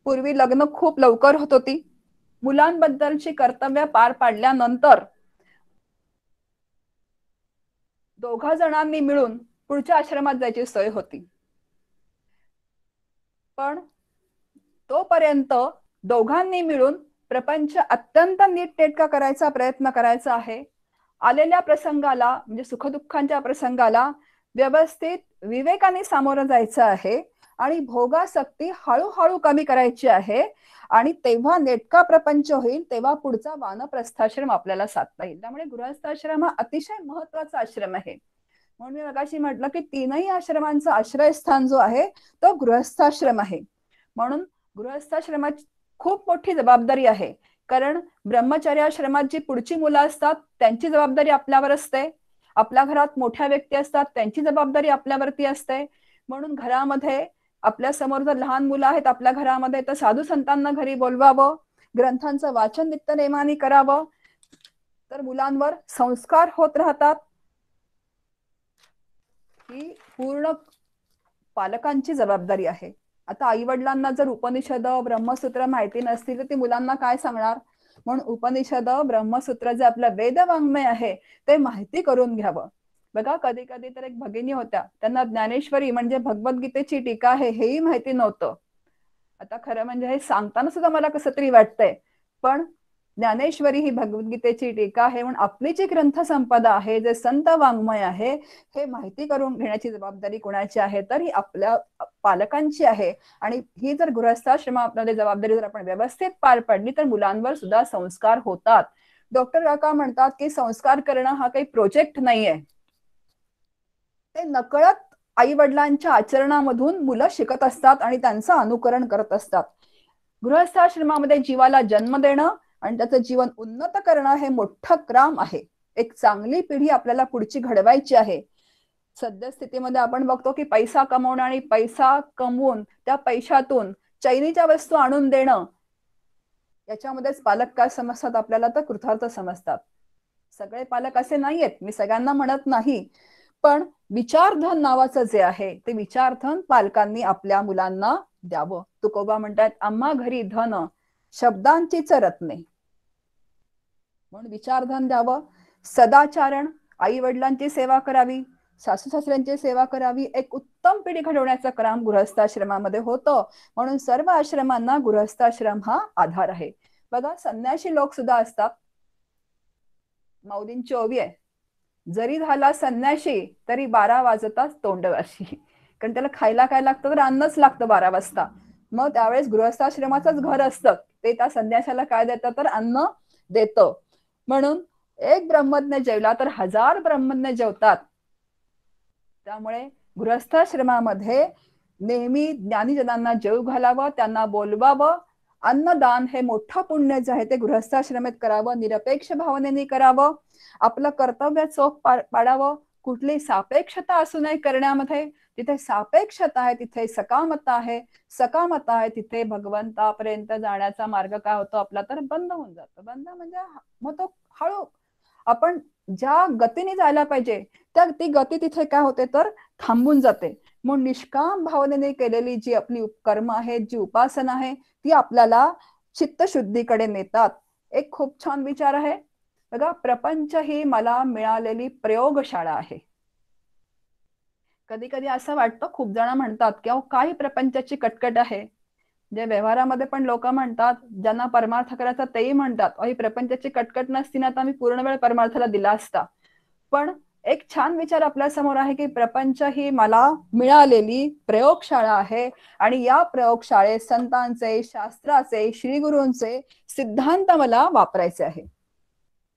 पूर्वी लग्न खूप लवकर होत होती. मुलांबद्दलची कर्तव्य पार पाडल्यानंतर दोघा जणांनी मिळून पुढच्या आश्रमात जायची सोय होती. पण तोपर्यंत दोघांनी मिळून प्रपंच अत्यंत नीटनेटका करायचा प्रयत्न करायचा आहे. आलेल्या प्रसंगाला म्हणजे सुखदुःखांच्या प्रसंगाला व्यवस्थित विवेकाने सामोरं जायचं आहे आणि भोगासक्ती हळूहळू कमी करायची आहे. आणि तेव्हा नेटका प्रपंच होईल, तेव्हा पुढचा वानप्रस्थाश्रम आपल्याला साधता येईल. त्यामुळे गृहस्थाश्रम हा अतिशय महत्वाचा आश्रम आहे. म्हणून मी मगाशी म्हटलं की तीनही आश्रमांचं आश्रयस्थान जो आहे तो गृहस्थाश्रम आहे. म्हणून गृहस्थाश्रमाची खूप मोठी जबाबदारी आहे. कारण ब्रह्मचर्याश्रमात जी पुढची मुलं असतात त्यांची जबाबदारी आपल्यावर असते, आपल्या घरात मोठ्या व्यक्ती असतात त्यांची जबाबदारी आपल्यावरती असते. म्हणून घरामध्ये आपल्या समोर जर लहान मुलं आहेत आपल्या घरामध्ये तर साधू संतांना घरी बोलवावं, ग्रंथांचं वाचन नित्यनेमाने करावं, तर मुलांवर संस्कार होत राहतात. ही पूर्ण पालकांची जबाबदारी आहे. आता आई वडिलांना जर उपनिषद ब्रह्मसूत्र माहिती नसतील तर ती मुलांना काय सांगणार. म्हणून उपनिषद ब्रह्मसूत्र जे आपलं वेदवाङ्मय आहे ते माहिती करून घ्यावं. बघा, कधी कधी तर एक भगिनी होत्या, त्यांना ज्ञानेश्वरी म्हणजे भगवद्गीतेची टीका आहे हेही माहिती नव्हतं. आता खरं म्हणजे हे सांगताना सुद्धा मला कसं तरी वाटतंय, पण ज्ञानेश्वरी ही भगवद्गीतेची टीका आहे म्हणून आपली जी ग्रंथ संपदा आहे, जे संत वाङ्मय आहे, हे माहिती करून घेण्याची जबाबदारी कोणाची आहे तर ही आपल्या पालकांची आहे. आणि ही जर गृहस्थाश्रमामध्ये जबाबदारी जर आपण व्यवस्थित पार पडली तर मुलांवर सुद्धा संस्कार होतात. डॉक्टर काका म्हणतात की संस्कार करणं हा काही प्रोजेक्ट नाहीये, ते नकळत आई वडिलांच्या आचरणामधून मुलं शिकत असतात आणि त्यांचं अनुकरण करत असतात. गृहस्थाश्रमामध्ये जीवाला जन्म देणं आणि त्याचं जीवन उन्नत करणं हे मोठं काम आहे. एक चांगली पिढी आपल्याला पुढची घडवायची आहे. सद्यस्थितीमध्ये आपण बघतो की पैसा कमवणं आणि पैसा कमवून त्या पैशातून चैनीच्या वस्तू आणून देणं, याच्यामध्येच पालक काय समजतात आपल्याला तर कृतार्थ समजतात. सगळे पालक असे नाहीयेत, मी सगळ्यांना म्हणत नाही, पण विचारधन नावाचं जे आहे ते विचारधन पालकांनी आपल्या मुलांना द्यावं. तुकोबा म्हणतात, आम्हा घरी धन शब्दांचीच रत्ने. म्हणून विचारधन द्यावं. सदाचारण, आई वडिलांची सेवा करावी, सासू सासऱ्यांची सेवा करावी, एक उत्तम पिढी घडवण्याचं काम गृहस्थाश्रमामध्ये होतं. म्हणून सर्व आश्रमांना गृहस्थाश्रम हा आधार आहे. बघा, संन्याशी लोक सुद्धा असतात. माऊलींची ओवी आहे, जरी झाला संन्याशी तरी 12 वाजताच तोंडवाशी. कारण त्याला खायला काय लागतं तर अन्नच लागतं 12 वाजता. मग त्यावेळेस गृहस्थाश्रमाचंच घर असतं, ते त्या संन्याशाला काय देतं तर अन्न देतं. म्हणून एक ब्रह्मज्ञ जेवला तर 1000 ब्रह्मज्ञ जेवतात. त्यामुळे गृहस्थाश्रमामध्ये नेहमी ज्ञानीजनांना जेव घालावं, त्यांना बोलवावं. अन्नदान हे मोठं पुण्य जे आहे ते गृहस्थाश्रमेत करावं, निरपेक्ष भावनेने करावं, आपलं कर्तव्य चोख पाडावं. कुठली सापेक्षता असू नये करण्यामध्ये. तिथे सापेक्षता आहे तिथे सकामता आहे, सकामता आहे तिथे भगवंतापर्यंत जाण्याचा मार्ग काय होतो आपला तर बंद होऊन जातो. बंद म्हणजे मग तो हळू आपण ज्या गतीने जायला पाहिजे त्या ती गती तिथे काय होते तर थांबून जाते. म्हणून निष्काम भावनेने केलेली जी आपली कर्म आहेत, जी उपासना आहे ती आपल्याला चित्तशुद्धीकडे नेतात. एक खूप छान विचार आहे बघा, प्रपंच ही मला मिळालेली प्रयोगशाळा आहे. कधी कधी असं वाटतं, खूप जण म्हणतात की अहो काही प्रपंचाची कटकट आहे. जे व्यवहारामध्ये पण लोक म्हणतात, ज्यांना परमार्थ करायचा तेही म्हणतात ही प्रपंचाची कटकट नसती ना तर मी पूर्ण वेळ परमार्थाला दिला असता. पण एक छान विचार आपल्या समोर आहे की प्रपंच ही मला मिळालेली प्रयोगशाळा आहे आणि या प्रयोगशाळेत संतांचे, शास्त्राचे, श्रीगुरूंचे सिद्धांत मला वापरायचे आहे.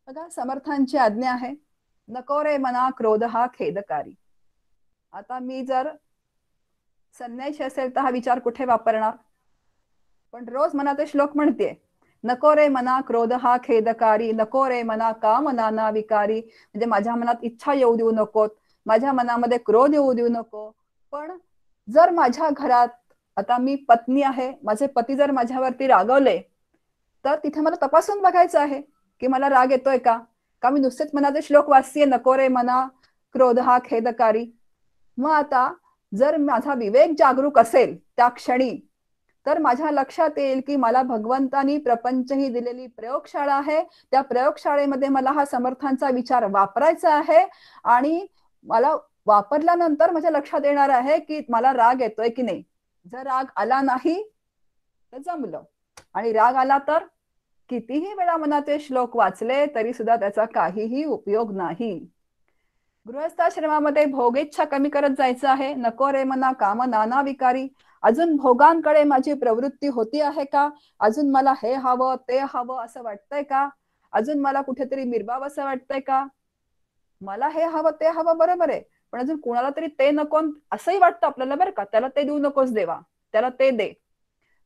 बघा समर्थांची आज्ञा आहे, नको रे मना क्रोध हा खेदकारी. आता मी जर संन्याशी असेल तर हा विचार कुठे वापरणार, पण रोज मनात श्लोक म्हणते, नको रे मना क्रोध हा खेदकारी, नको रे मना काम नाना विकारी. म्हणजे माझ्या मनात इच्छा येऊ देऊ नकोत, माझ्या मनामध्ये क्रोध येऊ देऊ नको. पण जर माझ्या घरात आता मी पत्नी आहे, माझे पती जर माझ्यावरती रागवले तर तिथे मला तपासून बघायचं आहे की मला राग येतोय का मी नुसतेच मनाचे श्लोक वाचतीये नको रे मना क्रोध हा खेदकारी. मग आता जर माझा विवेक जागरूक असेल त्या क्षणी तर माझ्या लक्षात येईल की मला भगवंतानी प्रपंच ही दिलेली प्रयोगशाळा आहे, त्या प्रयोगशाळेमध्ये मला हा समर्थांचा विचार वापरायचा आहे आणि मला वापरल्यानंतर माझ्या लक्षात येणार आहे की मला राग येतोय की नाही. जर राग आला नाही तर जमलं, आणि राग आला तर कितीही वेळा मनाचे श्लोक वाचले तरी सुद्धा त्याचा काहीही उपयोग नाही. गृहस्थाश्रमामध्ये भोगेच्छा कमी करत जायचं आहे, नको रे मना काम नाना विकारी. अजून भोगांकडे माझी प्रवृत्ती होती आहे का, अजून मला हे हवं ते हवं असं वाटतंय का, अजून मला कुठेतरी मिरवावं असं वाटतंय का. मला हे हवं ते हवं बरोबर आहे, पण अजून कोणाला तरी ते नको असंही वाटतं आपल्याला बरं का, त्याला ते देऊ नकोस देवा, त्याला ते दे.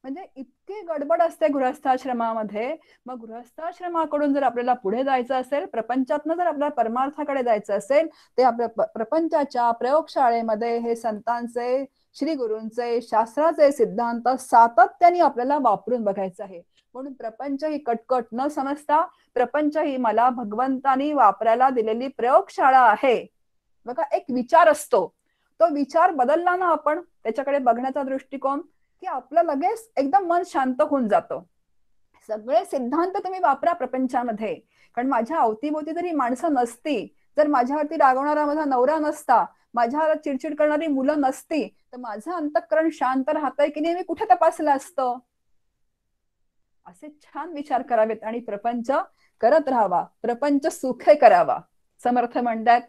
म्हणजे इतकी गडबड असते गृहस्थाश्रमामध्ये. मग गृहस्थाश्रमाकडून जर आपल्याला पुढे जायचं असेल, प्रपंचातनं जर आपल्याला परमार्थाकडे जायचं असेल, ते आपल्या प्रपंचाच्या प्रयोगशाळेमध्ये हे संतांचे, श्री गुरूंचे, शास्त्राचे सिद्धांत सातत्याने आपल्याला वापरून बघायचं आहे. म्हणून प्रपंच ही कटकट न समजता प्रपंच ही मला भगवंतानी वापरायला दिलेली प्रयोगशाळा आहे. बघा एक विचार असतो, तो विचार बदलला ना आपण त्याच्याकडे बघण्याचा दृष्टिकोन की आपलं लगेच एकदम मन शांत होऊन जातं. सगळे सिद्धांत तुम्ही वापरा प्रपंचामध्ये, कारण माझ्या अवतीभोवती जरी माणसं नसती, जर माझ्यावरती रागवणारा माझा नवरा नसता, माझ्यावर चिडचिड करणारी मुलं नसती, तर माझं अंतःकरण शांत राहतंय की नाही मी कुठे तपासलं असतं. असे छान विचार करावेत आणि प्रपंच करत राहावा, प्रपंच सुखे करावा. समर्थ म्हणतात.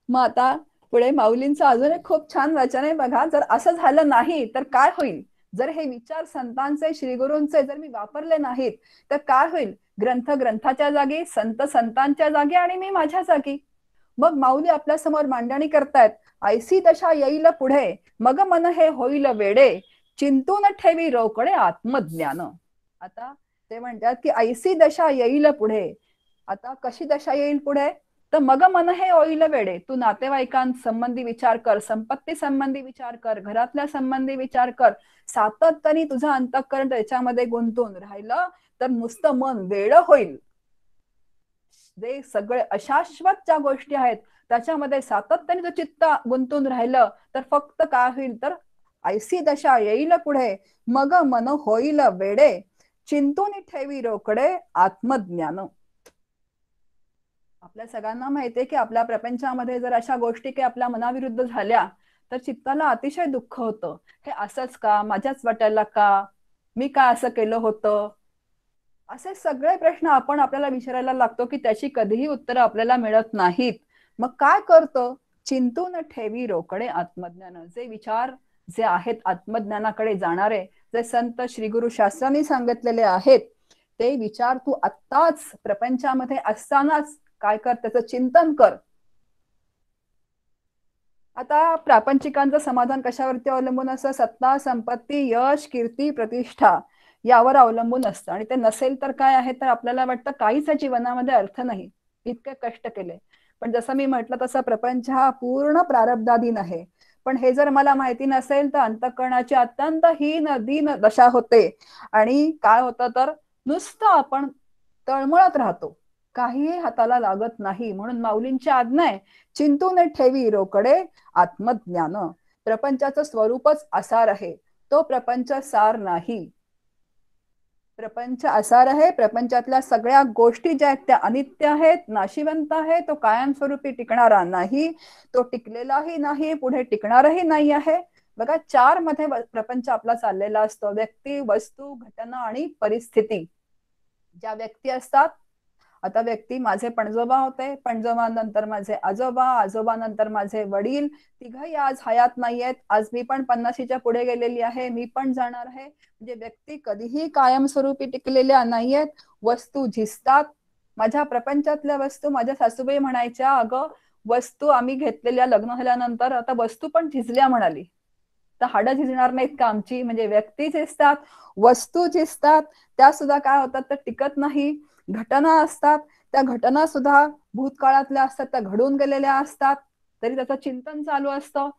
मग आता पुढे माऊलींचं अजून एक खूप छान वचन आहे बघा, जर असं झालं नाही तर काय होईल, जर हे विचार संतांचे, श्रीगुरूंचे जर मी वापरले नाहीत तर काय होईल. ग्रंथ ग्रंथाच्या जागी, संत संतांच्या जागी आणि मी माझ्या जागी. मग माऊली आपल्या समोर मांडणी करतायत, ऐसी दशा येईल पुढे, मग मन हे होईल वेडे, चिंतून ठेवी रोकडे आत्मज्ञान. आता ते म्हणतात की ऐसी दशा येईल पुढे. आता कशी दशा येईल पुढे, तर मग मन हे होईल वेडे. तू नातेवाईकांसंबंधी विचार कर, संपत्ती संबंधी विचार कर, घरातल्या संबंधी विचार कर. सातत्याने तुझं अंतःकरण त्याच्यामध्ये गुंतून राहिलं तर नुसतं मन वेड होईल. जे सगळे अशाश्वत ज्या गोष्टी आहेत त्याच्यामध्ये सातत्याने जर चित्त गुंतून राहिलं तर फक्त काय होईल तर ऐसी दशा येईल पुढे, मग मन होईल वेडे, चिंतून ठेवी रोकडे आत्मज्ञान. आपल्या सगळ्यांना माहितीये की आपल्या प्रपंचामध्ये जर अशा गोष्टी काही आपल्या मनाविरुद्ध झाल्या तर चित्ताला अतिशय दुःख होतं. हे असंच का, माझ्याच वाटायला का, मी का असं केलं होतं, असे सगळे प्रश्न आपण आपल्याला विचारायला लागतो की त्याची कधीही उत्तरं आपल्याला मिळत नाहीत. मग काय करतो, चिंतून ठेवी रोकडे आत्मज्ञान. जे विचार जे आहेत आत्मज्ञानाकडे जाणारे, जे संत श्रीगुरु शास्त्रांनी सांगितलेले आहेत ते विचार तू आत्ताच प्रपंचामध्ये असतानाच काय कर, त्याचं चिंतन कर. आता प्रापंचिकांचं समाधान कशावरती अवलंबून असतं? सत्ता, संपत्ती, यश, कीर्ती, प्रतिष्ठा यावर अवलंबून असतं. आणि ते नसेल तर काय आहे, तर आपल्याला वाटतं काहीच जीवनामध्ये अर्थ नाही, इतके कष्ट केले. पण जसं मी म्हटलं तसं प्रपंच हा पूर्ण प्रारब्धाधीन आहे. पण हे जर मला माहिती नसेल तर अंतःकरणाची अत्यंत दीन दशा होते. आणि काय होतं तर नुसतं आपण तळमळत राहतो, काहीही हाताला लागत नाही. म्हणून माऊलींची आज्ञा आहे, चिंतून ठेवी रोकडे आत्मज्ञान. प्रपंचाचं स्वरूपच आसार आहे, तो प्रपंच सार नाही. प्रपंच आसार आहे. प्रपंचातल्या सगळ्या गोष्टी ज्या आहेत त्या अनित्य आहेत, नाशिवंत आहे. तो कायमस्वरूपी टिकणारा नाही, तो टिकलेलाही नाही, पुढे टिकणारही नाही आहे. बघा, 4 मध्ये प्रपंच आपला चाललेला असतो: व्यक्ती, वस्तू, घटना आणि परिस्थिती. ज्या व्यक्ती असतात, आता व्यक्ती, माझे पणजोबा होते, पणजोबानंतर माझे आजोबा, आजोबानंतर माझे वडील, तिघही आज हयात नाहीयेत. आज मी पण 50च्या पुढे गेलेली आहे, मी पण जाणार आहे. म्हणजे व्यक्ती कधीही कायमस्वरूपी टिकलेल्या नाहीयेत. वस्तू झिजतात. माझ्या प्रपंचातल्या वस्तू, माझ्या सासूबाई म्हणायच्या, अगं वस्तू आम्ही घेतलेल्या लग्न झाल्यानंतर आता वस्तू पण झिजल्या म्हणाली. तर हाडं झिजणार नाहीत का आमची? म्हणजे व्यक्ती झिजतात, वस्तू झिजतात, त्या सुद्धा काय होतात तर टिकत नाही. घटना असतात, त्या घटना सुद्धा भूतकाळातल्या असतात, त्या घडून गेलेल्या असतात, तरी त्याचं चिंतन चालू असतं.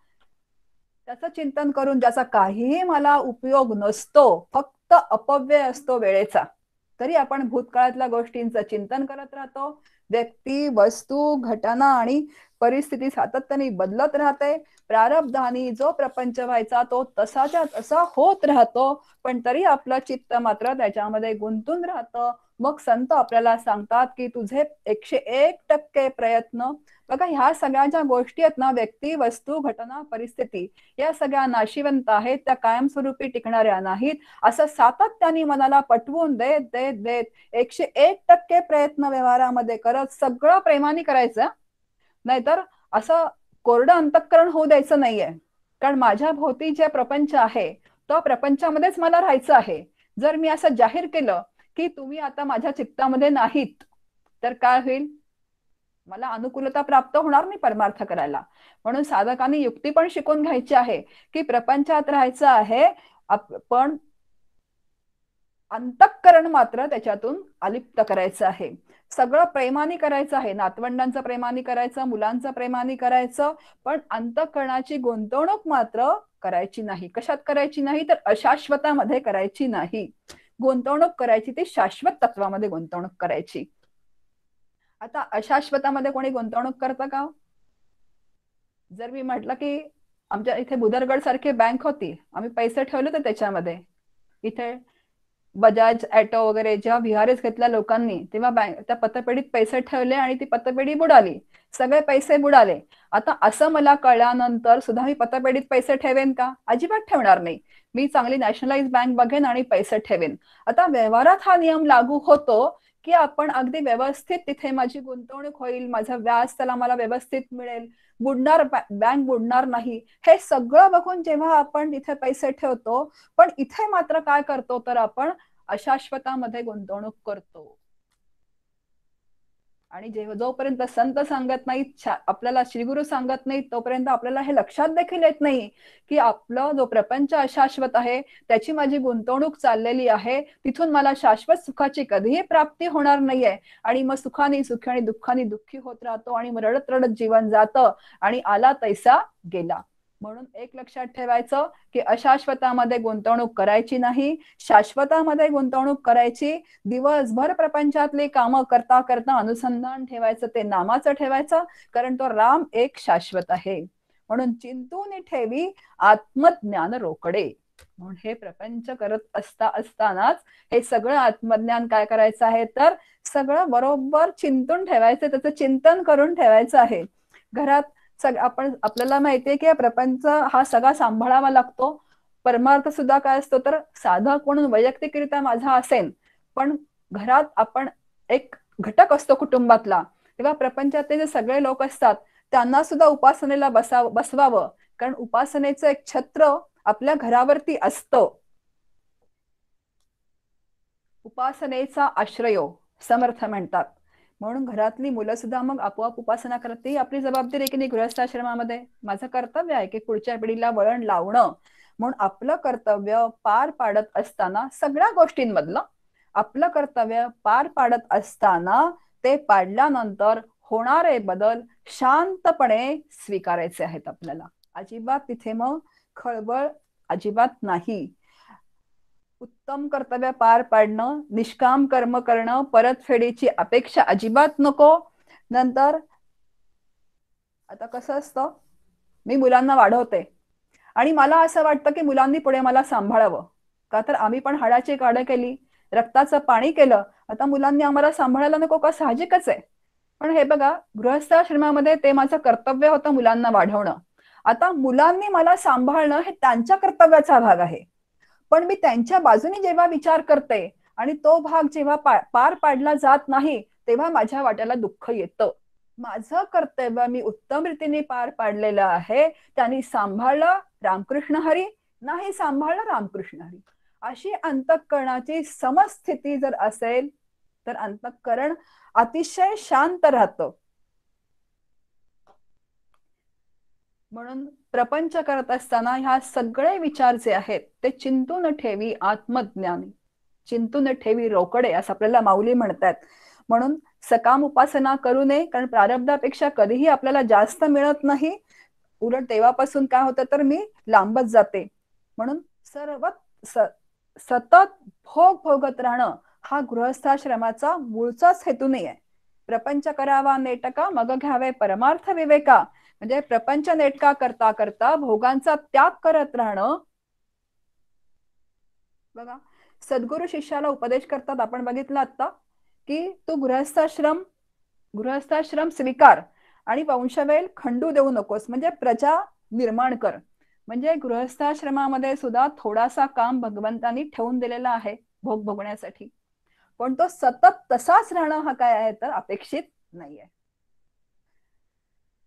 त्याचं चिंतन करून ज्याचा काहीही मला उपयोग नसतो, फक्त अपव्यय असतो वेळेचा, तरी आपण भूतकाळातल्या गोष्टींचं चिंतन करत राहतो. व्यक्ती, वस्तू, घटना आणि परिस्थिती सातत्याने बदलत राहते. प्रारब्धानी जो प्रपंच व्हायचा तो तसाच्या तसा होत राहतो, पण तरी आपलं चित्त मात्र त्याच्यामध्ये गुंतून राहतं. मग संत आपल्याला सांगतात की तुझे 101% प्रयत्न, बघा ह्या सगळ्या ज्या गोष्टी आहेत ना, व्यक्ती, वस्तू, घटना, परिस्थिती, या सगळ्या नाशिवंत आहेत, त्या कायमस्वरूपी टिकणाऱ्या नाहीत, असं सातत्याने मनाला पटवून देत देत देत 101% प्रयत्न व्यवहारामध्ये करत सगळं प्रेमाने करायचं. नाहीतर असं कोरडं अंतःकरण होऊ द्यायचं नाहीये. कारण माझ्या भोवती जे प्रपंच आहे, तो प्रपंचामध्येच मला राहायचं आहे. जर मी असं जाहीर केलं की तुम्ही आता माझ्या चित्तामध्ये नाहीत, तर काय होईल? मला अनुकूलता प्राप्त होणार नाही परमार्थ करायला. म्हणून साधकांनी युक्ती पण शिकून घ्यायची आहे की प्रपंचात राहायचं आहे, पण अंतःकरण मात्र त्याच्यातून अलिप्त करायचं आहे. सगळं प्रेमाने करायचं आहे, नातवंडांचं प्रेमाने करायचं, मुलांचं प्रेमाने करायचं, पण अंतःकरणाची गुंतवणूक मात्र करायची नाही. कशात करायची नाही? तर अशाश्वतामध्ये करायची नाही. गुंतवणूक करायची ती शाश्वत तत्वामध्ये गुंतवणूक करायची. आता अशाश्वतामध्ये कोणी गुंतवणूक करतं का? जर मी म्हटलं की आमच्या इथे बुदरगड सारखी बँक होती, आम्ही पैसे ठेवले होते त्याच्यामध्ये, इथे बजाज ऑटो वगैरे जेव्हा व्हीआरएस घेतल्या लोकांनी, तेव्हा त्या पतपेढीत पैसे ठेवले आणि ती पतपेढी बुडाली, सगळे पैसे बुडाले. आता असं मला कळल्यानंतर सुद्धा मी पतपेढीत पैसे ठेवेन का? अजिबात ठेवणार नाही. मी चांगली नॅशनलाइज बँक बघेन आणि पैसे ठेवेन. आता व्यवहारात हा नियम लागू होतो की आपण अगदी व्यवस्थित तिथे माझी गुंतवणूक होईल, माझं व्याज त्याला मला व्यवस्थित मिळेल, बुडणार, बँक बुडणार नाही, हे सगळं बघून जेव्हा आपण तिथे पैसे ठेवतो. पण इथे मात्र काय करतो तर आपण अशाश्वतामध्ये गुंतवणूक करतो. आणि जेव्हा जोपर्यंत संत सांगत नाहीत, आपल्याला श्रीगुरु सांगत नाहीत, तोपर्यंत आपल्याला हे लक्षात देखील येत नाही की आपलं जो प्रपंच अशाश्वत आहे, त्याची माझी गुंतवणूक चाललेली आहे, तिथून मला शाश्वत सुखाची कधीही प्राप्ती होणार नाहीये. आणि मग सुखाने सुखी आणि दुःखाने दुःखी होत राहतो आणि मग रडत रडत जीवन जातं आणि आला तैसा गेला. म्हणून एक लक्षात ठेवायचं की अशाश्वतामध्ये गुंतवणूक करायची नाही, शाश्वतामध्ये गुंतवणूक करायची. दिवसभर प्रपंचातली कामं करता करता अनुसंधान ठेवायचं, ते नामाचं ठेवायचं, कारण तो राम एक शाश्वत आहे. म्हणून चिंतून ठेवी आत्मज्ञान रोकडे. म्हणून हे प्रपंच करत असतानाच हे सगळं आत्मज्ञान काय करायचं आहे तर सगळं बरोबर चिंतून ठेवायचं, त्याचं चिंतन करून ठेवायचं आहे. घरात आपल्याला माहितीये की प्रपंच हा सगळा सांभाळावा लागतो. परमार्थ सुद्धा काय असतो तर साधक म्हणून वैयक्तिकरित्या माझा असेल, पण घरात आपण एक घटक असतो कुटुंबातला, तेव्हा प्रपंचातले जे सगळे लोक असतात त्यांना सुद्धा उपासनेला बसवावं, कारण उपासनेचं एक छत्र आपल्या घरावरती असतं. उपासनेचा आश्रयो समर्थ म्हणतात. म्हणून घरातली मुलं सुद्धा मग आपोआप उपासना करत, ही आपली जबाबदारी आहे की नाही गृहस्थाश्रमामध्ये. माझं कर्तव्य आहे की पुढच्या पिढीला वळण लावणं. म्हणून आपलं कर्तव्य पार पाडत असताना सगळ्या गोष्टींमधलं आपलं कर्तव्य पार पाडत असताना ते पाडल्यानंतर होणारे बदल शांतपणे स्वीकारायचे आहेत आपल्याला. अजिबात तिथे मग खळबळ अजिबात नाही. उत्तम कर्तव्य पार पाडणं, निष्काम कर्म करणं, परतफेडीची अपेक्षा अजिबात नको. नंतर आता कसं असतं, मी मुलांना वाढवते आणि मला असं वाटतं की मुलांनी पुढे मला सांभाळावं, का तर आम्ही पण हाडाची काढं केली, रक्ताचं पाणी केलं, आता मुलांनी आम्हाला सांभाळायला नको का, साहजिकच आहे. पण हे बघा, गृहस्थाश्रमामध्ये ते माझं कर्तव्य होतं मुलांना वाढवणं. आता मुलांनी मला सांभाळणं हे त्यांच्या कर्तव्याचा भाग आहे. पण मी त्यांच्या बाजूने जेव्हा विचार करते आणि तो भाग जेव्हा पार पाडला जात नाही तेव्हा माझ्या वाट्याला दुःख येतं. माझं कर्तव्य मी उत्तम रीतीने पार पाडलेलं आहे, त्यांनी सांभाळलं रामकृष्ण हरी, नाही सांभाळलं रामकृष्ण हरी. अशी अंतःकरणाची समस्थिती जर असेल तर अंतःकरण अतिशय शांत राहतं. म्हणून प्रपंच करत असताना ह्या सगळे विचार जे आहेत ते चिंतून ठेवी आत्मज्ञानी, चिंतून ठेवी रोकडे, असं आपल्याला माऊली म्हणतात. म्हणून सकाम उपासना करू नये, कारण प्रारब्धापेक्षा कधीही आपल्याला जास्त मिळत नाही. उलट देवापासून काय होतं तर मी लांबत जाते. म्हणून सतत भोग भोगत राहणं हा गृहस्थाश्रमाचा मूळचाच हेतू नाही आहे. प्रपंच करावा नेटका मग घ्यावे परमार्थ विवेका, म्हणजे प्रपंच नेटका करता करता भोगांचा त्याग करत राहणं. बघा, सद्गुरु शिष्याला उपदेश करतात, आपण बघितलं आता की तू गृहस्थाश्रम स्वीकार आणि वंशवेल खंडू देऊ नकोस, म्हणजे प्रजा निर्माण कर. म्हणजे गृहस्थाश्रमामध्ये सुद्धा थोडासा काम भगवंतांनी ठेवून दिलेला आहे भोग भोगण्यासाठी, पण तो सतत तसाच राहणं हा काय आहे तर अपेक्षित नाहीये.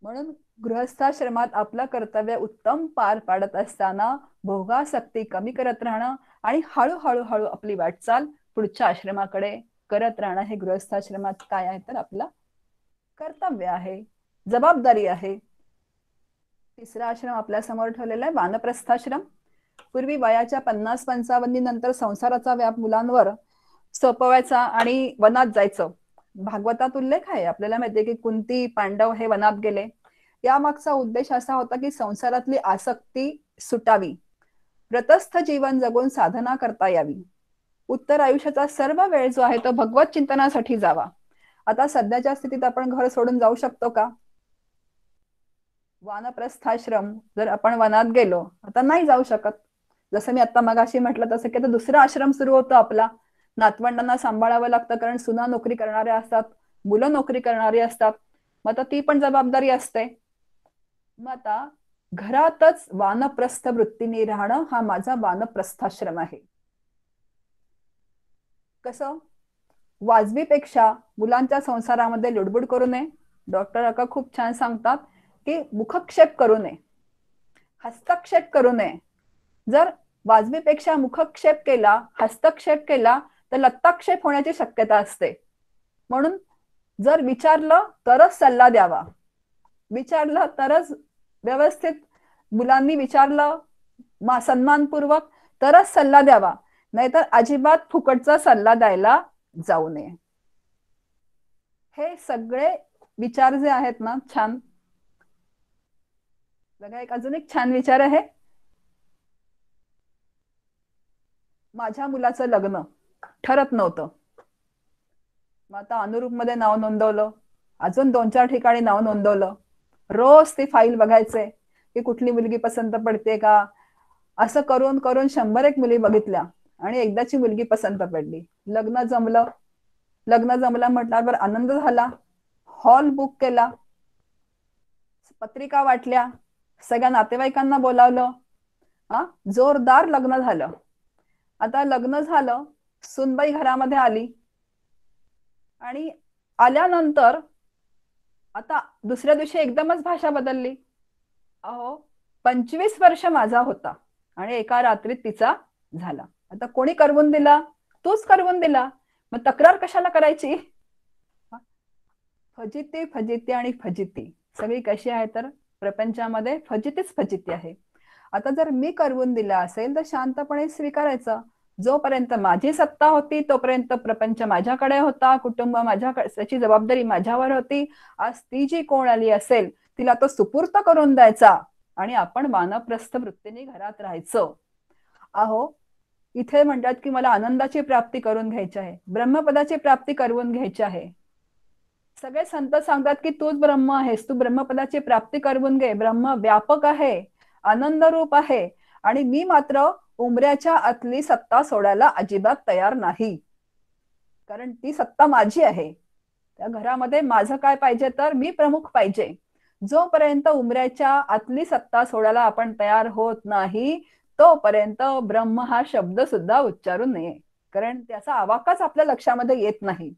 म्हणून गृहस्थाश्रमात आपलं कर्तव्य उत्तम पार पाडत असताना भोगासक्ती कमी करत राहणं आणि हळूहळू आपली वाटचाल पुढच्या आश्रमाकडे करत राहणं हे गृहस्थाश्रमात काय आहे तर आपलं कर्तव्य आहे, जबाबदारी आहे. तिसरा आश्रम आपल्या समोर ठेवलेला आहे वानप्रस्थाश्रम. पूर्वी वयाच्या 50-55 नंतर संसाराचा व्याप मुलांवर सोपवायचा आणि वनात जायचं. भागवतात उल्लेख आहे, आपल्याला माहितीये की कुंती पांडव हे वनात गेले. यामागचा उद्देश असा होता की संसारातली आसक्ती सुटावी, व्रतस्थ जीवन जगून साधना करता यावी, उत्तर आयुष्याचा सर्व वेळ जो आहे तो भगवत चिंतनासाठी जावा. आता सध्याच्या स्थितीत आपण घर सोडून जाऊ शकतो का? वानप्रस्थाश्रम जर आपण वनात गेलो आता नाही जाऊ शकत. जसं मी आता मगाशी म्हटलं तसं की आता दुसरा आश्रम सुरू होतो आपला. नातवंडांना सांभाळावं लागतं, कारण सुना नोकरी करणाऱ्या असतात, मुलं नोकरी करणारी असतात, मग आता ती पण जबाबदारी असते. मग आता घरातच वानप्रस्थ वृत्तीने राहणं हा माझा वानप्रस्थाश्रम आहे. कसं? वाजवीपेक्षा मुलांच्या संसारामध्ये लुडबुड करू नये. डॉक्टर अका खूप छान सांगतात की मुखक्षेप करू नये, हस्तक्षेप करू नये. जर वाजवीपेक्षा मुखक्षेप केला, हस्तक्षेप केला तर लत्ताक्षेप होण्याची शक्यता असते. म्हणून जर विचारलं तरच सल्ला द्यावा, विचारलं तरच व्यवस्थित, मुलांनी विचारलं सन्मानपूर्वक तरच सल्ला द्यावा, नाहीतर अजिबात फुकटचा सल्ला द्यायला जाऊ नये. हे सगळे विचार जे आहेत ना छान. बघा, अजून एक छान विचार आहे. माझ्या मुलाचं लग्न ठरत नव्हतं, मग आता अनुरूप मध्ये नाव नोंदवलं, अजून 2-4 ठिकाणी नाव नोंदवलं. रोज ती फाईल बघायचे की कुठली मुलगी पसंत पडते का. असं करून करून 100 मुली बघितल्या आणि एकदाची मुलगी पसंत पडली. लग्न जमलं म्हटल्यावर आनंद झाला. हॉल बुक केला, पत्रिका वाटल्या, सगळ्या नातेवाईकांना बोलावलं, जोरदार लग्न झालं. आता लग्न झालं, सुनबाई घरामध्ये आली आणि आल्यानंतर आता दुसऱ्या दिवशी एकदमच भाषा बदलली. 25 वर्ष माझा होता आणि एका रात्रीत तिचा झाला. आता कोणी करवून दिला? तूच करवून दिला, मग तक्रार कशाला करायची? फजिती फजिती आणि फजिती सगळी कशी आहे तर प्रपंचामध्ये फजितीच फजिती आहे. आता जर मी करवून दिला असेल तर शांतपणे स्वीकारायचं. जोपर्यंत माझी सत्ता होती तोपर्यंत प्रपंच माझ्याकडे होता, कुटुंब माझ्याकडे, त्याची जबाबदारी माझ्यावर होती. आज ती जी कोण आली असेल तिला तो सुपूर्त करून द्यायचा आणि आपण वानप्रस्थ वृत्तीने घरात राहायचं. अहो इथे म्हणतात की मला आनंदाची प्राप्ती करून घ्यायची आहे, ब्रह्मपदाची प्राप्ती करून घ्यायची आहे. सगळे संत सांगतात की तूच ब्रह्म आहेस, तू ब्रह्मपदाची प्राप्ती करून घे. ब्रह्म व्यापक आहे, आनंद रूप आहे आणि मी मात्र उमऱ्याच्या आतली सत्ता सोडायला अजिबात तयार नाही, कारण ती सत्ता माझी आहे. त्या घरामध्ये माझं काय पाहिजे तर मी प्रमुख पाहिजे. जोपर्यंत उमऱ्याच्या आतली सत्ता सोडायला आपण तयार होत नाही तोपर्यंत ब्रह्म हा शब्द सुद्धा उच्चारू नये, कारण त्याचा आवाकाच आपल्या लक्षामध्ये येत नाही.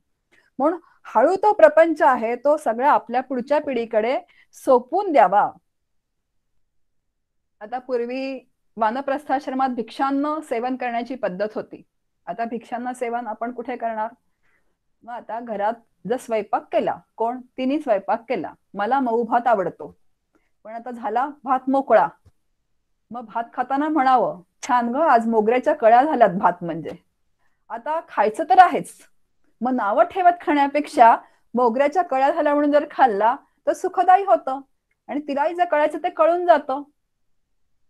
म्हणून हळू तो प्रपंच आहे तो सगळा आपल्या पुढच्या पिढीकडे सोपवून द्यावा. आता पूर्वी वानप्रस्थाश्रमात भिक्षांना सेवन करण्याची पद्धत होती. आता भिक्षांना सेवन आपण कुठे करणार? मग आता घरात जर स्वयंपाक केला, कोण? तिने स्वयंपाक केला, मला मऊ भात आवडतो, पण आता झाला भात मोकळा. मग भात खाताना म्हणावं, छान ग आज मोगऱ्याच्या कळ्या झाल्यात भात, म्हणजे आता खायचं तर आहेच. मग नावं ठेवत खाण्यापेक्षा मोगऱ्याच्या कळ्या झाल्या म्हणून जर खाल्ला तर सुखदायी होतं आणि तिलाही जे कळायचं ते कळून जातं.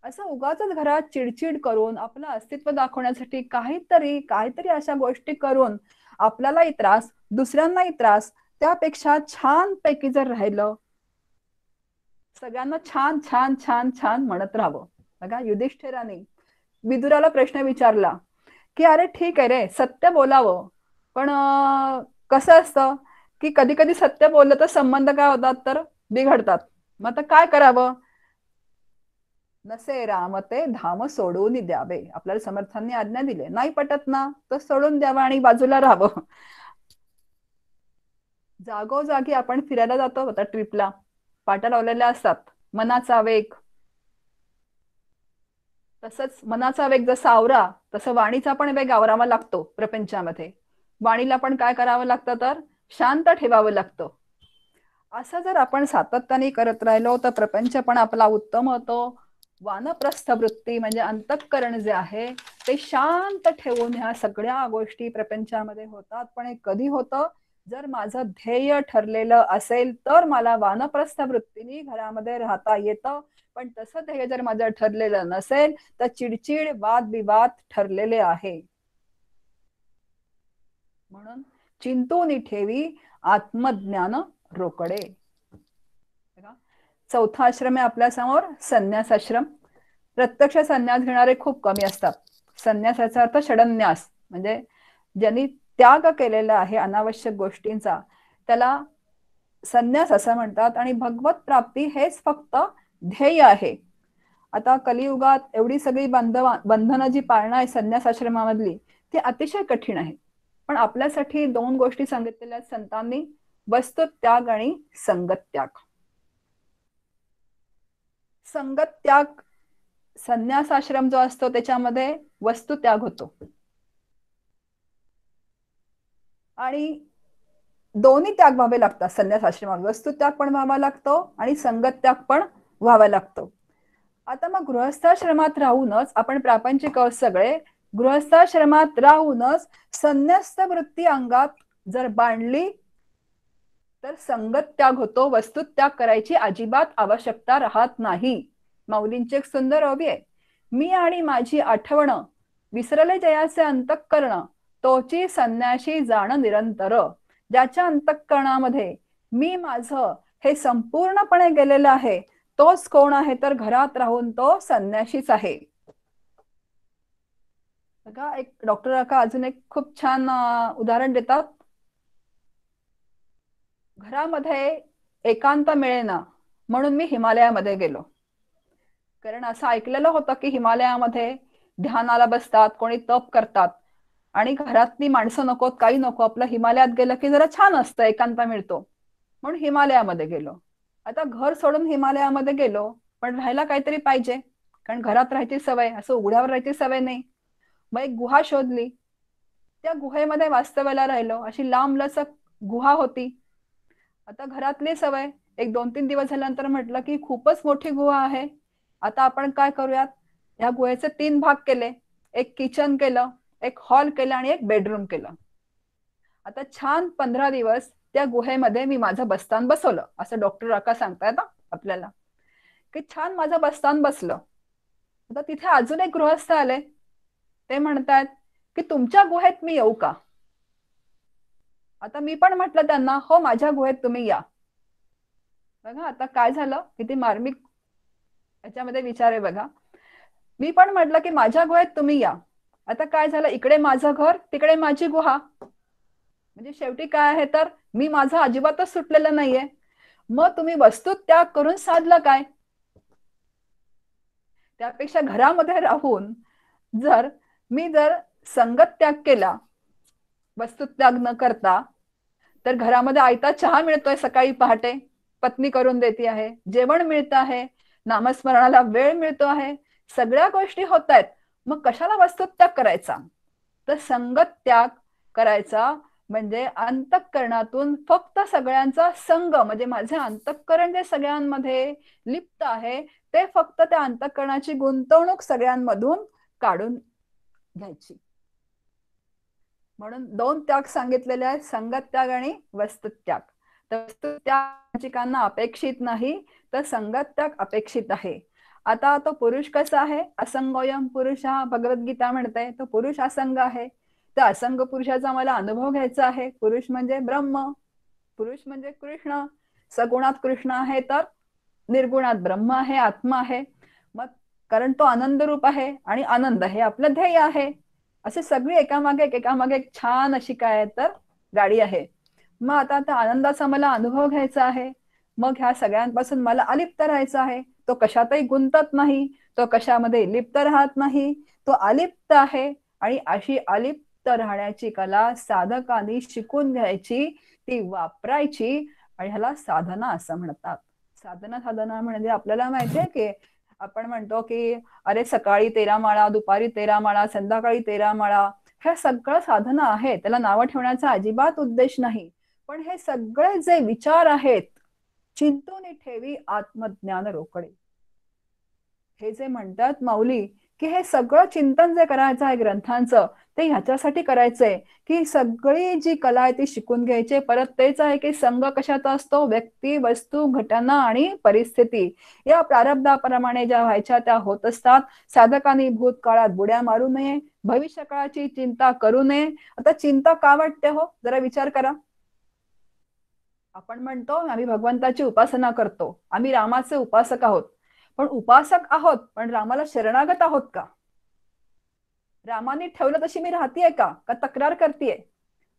असं उगाच घरात चिडचिड करून आपलं अस्तित्व दाखवण्यासाठी काहीतरी अशा गोष्टी करून आपल्यालाही त्रास, दुसऱ्यांनाही त्रास, त्यापेक्षा छान पैकी जर राहिलं, सगळ्यांना छान छान छान छान म्हणत राहावं. बघा युधिष्ठिराने विदुराला प्रश्न विचारला की अरे ठीक आहे रे, सत्य बोलावं, पण कसं असतं की कधी कधी सत्य बोललं तर संबंध काय होतात तर बिघडतात. मग आता काय करावं? नसे रामते धाम सोडून द्यावे. आपल्याला समर्थांनी आज्ञा दिली, नाही पटत ना तर सोडून द्यावं आणि बाजूला राहावं. जागोजागी आपण फिरायला जातो, आता ट्रिपला पाट्या लावलेल्या असतात, मनाचा वेग. तसंच मनाचा वेग जसा आवरा तसं वाणीचा पण वेग आवरावा लागतो. प्रपंचामध्ये वाणीला पण काय करावं लागतं तर शांत ठेवावं लागतं. असं जर आपण सातत्याने करत राहिलो तर प्रपंच पण आपला उत्तम होतो. वानप्रस्थ वृत्ती म्हणजे अंतःकरण जे आहे ते शांत ठेवून ह्या सगळ्या गोष्टी प्रपंचामध्ये होतात. पण हे कधी होतं? जर माझं ध्येय ठरलेलं असेल तर मला वानप्रस्थ वृत्तीने घरामध्ये राहता येतं. पण तसं ध्येय जर माझं ठरलेलं नसेल तर चिडचिड, वादविवाद ठरलेले आहे. म्हणून चिंतून ठेवी आत्मज्ञान रोकडे. चौथा आश्रम आहे आपल्या समोर, संन्यास आश्रम. प्रत्यक्ष संन्यास घेणारे खूप कमी असतात. संन्यासाचा अर्थ षडन्यास, म्हणजे ज्यांनी त्याग केलेला आहे अनावश्यक गोष्टींचा त्याला संन्यास असं म्हणतात. आणि भगवत प्राप्ती हेच फक्त ध्येय आहे. आता कलियुगात एवढी सगळी बंधनं जी पाळणं आहे संन्यास आश्रमामधली ती अतिशय कठीण आहे. पण आपल्यासाठी दोन गोष्टी सांगितलेल्या आहेत संतांनी, वस्तुत्याग आणि संगत त्याग. संगत त्याग, संन्यास आश्रम जो असतो त्याच्यामध्ये वस्तुत्याग होतो आणि दोन्ही त्याग व्हावे लागतात. संन्यास आश्रमात वस्तुत्याग पण व्हावा लागतो आणि संगत त्याग पण व्हावा लागतो. आता मग गृहस्थाश्रमात राहूनच आपण प्रापंचिक सगळे गृहस्थाश्रमात राहूनच संन्यस्त वृत्ती अंगात जर बांधली तर संगत त्याग होतो. वस्तू त्याग करायची अजिबात आवश्यकता राहत नाही. माऊलींची एक सुंदर ओवी आहे, मी आणि माझी आठवण विसरले जयाचे अंतःकरण, तोची संन्याशी जाण निरंतर. ज्याच्या अंतःकरणामध्ये मी माझं हे संपूर्णपणे गेलेलं आहे तोच कोण आहे तर घरात राहून तो संन्याशीच आहे. बघा एक डॉक्टर काका अजून एक खूप छान उदाहरण देतात. घरामध्ये एकांत मिळेना म्हणून मी हिमालयामध्ये गेलो. कारण असं ऐकलेलं होतं की हिमालयामध्ये ध्यानाला बसतात, कोणी तप करतात आणि घरातली माणसं नकोत, काही नको, आपलं हिमालयात गेलं की जरा छान असतं, एकांत मिळतो म्हणून हिमालयामध्ये गेलो. आता घर सोडून हिमालयामध्ये गेलो पण राहायला काहीतरी पाहिजे, कारण घरात राहायची सवय, असं उघड्यावर राहायची सवय नाही. मग एक गुहा शोधली, त्या गुहेमध्ये वास्तव्याला राहिलो. अशी लांबलचक गुहा होती आता घरातली सवय, एक 2-3 दिवस झाल्यानंतर म्हटलं की खूपच मोठी गुहा आहे, आता आपण काय करूयात, या गुहेचे 3 भाग केले, एक किचन केलं, एक हॉल केलं आणि एक बेडरूम केलं. आता छान 15 दिवस त्या गुहेमध्ये मी माझं बस्तान बसवलं, असं डॉक्टर राका सांगतायत आपल्याला, की छान माझं बस्तान बसलं. आता तिथे अजून एक गृहस्थ आले, ते म्हणतात की तुमच्या गुहेत मी येऊ का? आता मी पण म्हटलं त्यांना, हो माझ्या गुहेत तुम्ही या. बघा आता काय झालं, किती मार्मिक याच्यामध्ये विचार आहे बघा. मी पण म्हटलं की माझ्या गुहेत तुम्ही या. आता काय झालं, इकडे माझं घर, तिकडे माझी गुहा. म्हणजे शेवटी काय आहे तर मी माझं अजिबातच सुटलेलं नाहीये. मग तुम्ही वस्तू त्याग करून साधलं काय? त्यापेक्षा घरामध्ये राहून जर संगत त्याग केला, वस्तू त्याग न करता, तर घरामध्ये आयता चहा मिळतोय सकाळी पहाटे, पत्नी करून देते आहे, जेवण मिळत आहे, नामस्मरणाला वेळ मिळतो आहे, सगळ्या गोष्टी होत आहेत, मग कशाला वस्तू त्याग करायचा? तर संगत त्याग करायचा म्हणजे अंतःकरणातून फक्त सगळ्यांचा संग, म्हणजे माझे अंतःकरण जे सगळ्यांमध्ये लिप्त आहे ते फक्त त्या अंतःकरणाची गुंतवणूक सगळ्यांमधून काढून घ्यायची. म्हणून 2 त्याग सांगितलेले आहेत, संगत त्याग आणि वस्तू त्याग. तर वस्तू त्याग अपेक्षित नाही, तर संगत त्याग अपेक्षित आहे. आता तो पुरुष कसा आहे, असंगोयम पुरुष हा भगवद्गीता म्हणते, तो पुरुष असंग आहे. तर असंग पुरुषाचा मला अनुभव घ्यायचा आहे. पुरुष म्हणजे ब्रह्म, पुरुष म्हणजे कृष्ण, सगुणात कृष्ण आहे तर निर्गुणात ब्रह्म आहे, आत्मा आहे. मग कारण तो आनंद रूप आहे आणि आनंद हे आपलं ध्येय आहे. असे सगळी एकामागे एक छान अशी काय तर गाडी आहे. मग आता त्या आनंदाचा मला अनुभव घ्यायचा आहे. मग ह्या सगळ्यांपासून मला अलिप्त राहायचं आहे. तो कशातही गुंतत नाही, तो कशामध्ये लिप्त राहत नाही, तो अलिप्त आहे. आणि अशी अलिप्त राहण्याची कला साधकांनी शिकून घ्यायची, ती वापरायची, आणि ह्याला साधना असं म्हणतात. साधना म्हणजे आपल्याला माहितीये की आपण म्हणतो की अरे सकाळी 13 माळा, दुपारी 13 माळा, संध्याकाळी 13 माळा, हे सगळं साधना आहे, त्याला नावं ठेवण्याचा अजिबात उद्देश नाही. पण हे सगळे जे विचार आहेत, चिंतून ठेवी आत्मज्ञान रोकडे, हे जे म्हणतात माऊली की हे सगळं चिंतन जे करायचं आहे ग्रंथांचं, ते ह्याच्यासाठी करायचंय की सगळी जी कला आहे ती शिकून घ्यायची. परत तेच आहे की संघ कशात असतो, व्यक्ती, वस्तू, घटना आणि परिस्थिती या प्रारब्धाप्रमाणे ज्या व्हायच्या त्या होत असतात. साधकांनी भूतकाळात बुड्या मारू नये, भविष्य काळाची चिंता करू नये. आता चिंता का वाटते हो, जरा विचार करा. आपण म्हणतो आम्ही भगवंताची उपासना करतो, आम्ही रामाचे उपासक आहोत. पण उपासक आहोत, पण रामाला शरणागत आहोत का? रामाने ठेवलं तशी मी राहतीये का तक्रार करतीये?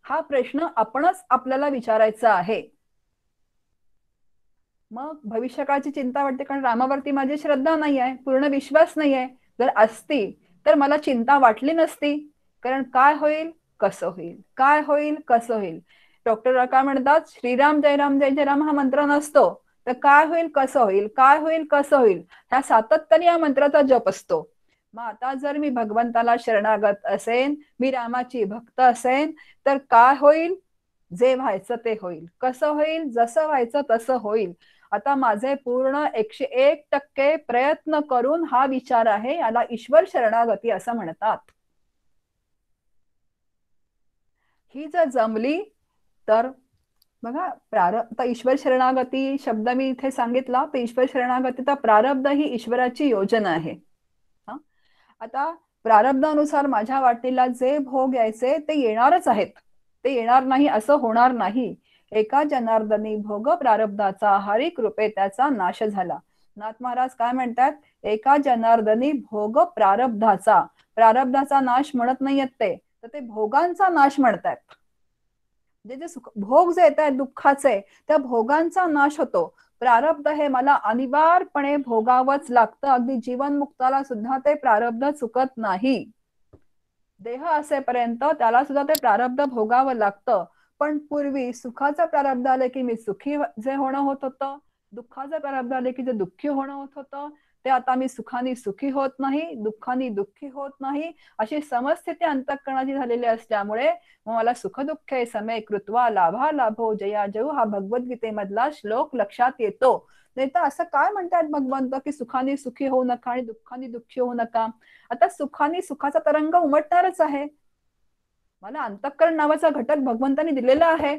हा प्रश्न आपणच आपल्याला विचारायचा आहे. मग भविष्यकाळची चिंता वाटते कारण रामावरती माझी श्रद्धा नाही आहे, पूर्ण विश्वास नाही आहे. जर असती तर मला चिंता वाटली नसती. कारण काय होईल कसं होईल, काय होईल कसं होईल. डॉक्टर काय म्हणतात, श्रीराम जय राम जय जय राम हा मंत्र नसतो, तर काय होईल कसं होईल, काय होईल कसं होईल, ह्या सातत्याने या मंत्राचा जप असतो. मग आता जर मी भगवंताला शरणागत असेन, मी रामाची भक्त असेन, तर काय होईल, जे व्हायचं ते होईल, कसं होईल, जसं व्हायचं तसं होईल. आता माझे पूर्ण 101% प्रयत्न करून हा विचार आहे, याला ईश्वर शरणागती असं म्हणतात. ही जर जमली तर बघा, प्रारब्ध ईश्वर शरणागती शब्द मी इथे सांगितला, तर ईश्वर शरणागतीचा प्रारब्ध ही ईश्वराची योजना आहे. आता प्रारब्धानुसार माझ्या वाटेला जे भोग यायचे ते येणारच आहेत, ते येणार नाही असं होणार नाही. एका जनार्दनी भोग प्रारब्धाचा, हरी कृपे त्याचा नाश झाला. नाथ महाराज काय म्हणतात, एका जनार्दनी भोग प्रारब्धाचा, प्रारब्धाचा नाश म्हणत नाहीयेत ते, तर ते भोगांचा नाश म्हणतात. जे भोग जे येत आहेत दुःखाचे, त्या भोगांचा नाश होतो. प्रारब्ध हे मला अनिवार्यपणे भोगावंच लागतं. अगदी जीवनमुक्ताला सुद्धा ते प्रारब्ध चुकत नाही. देह असेपर्यंत त्याला सुद्धा ते प्रारब्ध भोगावं लागतं. पण पूर्वी सुखाचं प्रारब्ध आलं की मी सुखी जे होणं होत होतं, दुःखाचं प्रारब्ध आले की जे दुःखी होणं होत होतं. ते आता मी सुखाने सुखी होत नाही, दुःखाने दुःखी होत नाही, अशी समस्थिती अंतःकरणाची झालेली असल्यामुळे मग मला सुख दुःखे समे कृत्वा लाभा लाभो जया जयू हा भगवद्गीतेमधला श्लोक लक्षात येतो. नाही तर असं काय म्हणतात भगवंत की सुखाने सुखी होऊ नका आणि दुःखाने दुःखी होऊ नका. आता सुखाने सुखाचा तरंग उमटणारच आहे. मला अंतःकरण नावाचा घटक भगवंतानी दिलेला आहे,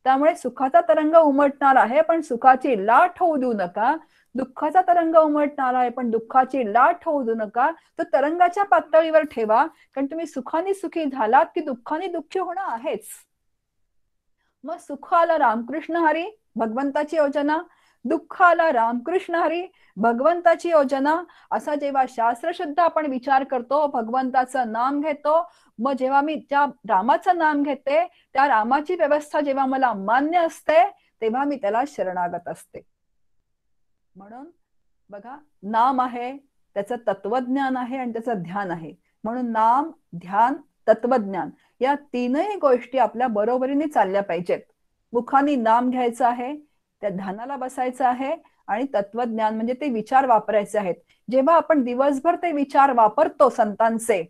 त्यामुळे सुखाचा तरंग उमटणार आहे, पण सुखाची लाट होऊ देऊ नका. दुःखाचा तरंग उमटणार आहे, पण दुःखाची लाट होऊ देऊ नका. तो तरंगाच्या पातळीवर ठेवा, कारण तुम्ही सुखाने सुखी झालात की दुःखाने दुःखी होणं आहेच. मग सुख आला रामकृष्ण हरी, भगवंताची योजना, दुःख आला रामकृष्ण हरी, भगवंताची योजना. असा जेव्हा शास्त्रशुद्ध आपण विचार करतो, भगवंताचं नाम घेतो, मग जेव्हा मी त्या रामाचं नाम घेते, त्या रामाची व्यवस्था जेव्हा मला मान्य असते, तेव्हा मी त्याला शरणागत असते. म्हणून बघा, नाम आहे, त्याचं तत्वज्ञान आहे आणि त्याचं ध्यान आहे. म्हणून नाम, ध्यान, तत्वज्ञान या तीनही गोष्टी आपल्या बरोबरीने चालल्या पाहिजेत. मुखाने नाम घ्यायचं आहे, त्या ध्यानाला बसायचं आहे, आणि तत्वज्ञान म्हणजे ते विचार वापरायचे आहेत. जेव्हा आपण दिवसभर ते विचार वापरतो संतांचे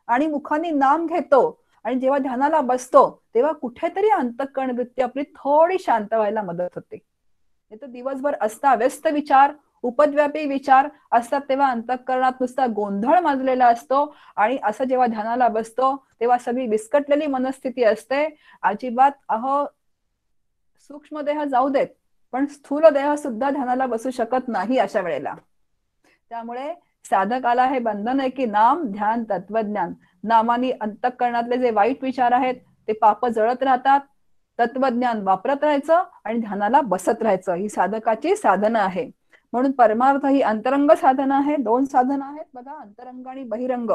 आणि मुखाने नाम घेतो आणि जेव्हा ध्यानाला बसतो, तेव्हा कुठेतरी अंतःकरण वृत्ती आपली थोडी शांत व्हायला मदत होते. नाही तर दिवसभर अस्ताव्यस्त विचार, उपद्व्यापी विचार असतात, तेव्हा अंतःकरणात नुसता गोंधळ माजलेला असतो. आणि असं जेव्हा ध्यानाला बसतो तेव्हा सगळी विस्कटलेली मनस्थिती असते. अजिबात सूक्ष्म देह जाऊ देत, पण स्थूल देह सुद्धा ध्यानाला बसू शकत नाही अशा वेळेला. त्यामुळे साधकाला हे बंधन आहे की नाम, ध्यान, तत्वज्ञान. नामानी अंतःकरणातले जे वाईट विचार आहेत ते पाप जळत राहतात, तत्वज्ञान वापरत राहायचं आणि ध्यानाला बसत राहायचं. ही साधकाची साधना आहे. म्हणून परमार्थ ही अंतरंग साधना आहे. 2 साधना आहेत बघा, अंतरंग आणि बहिरंग.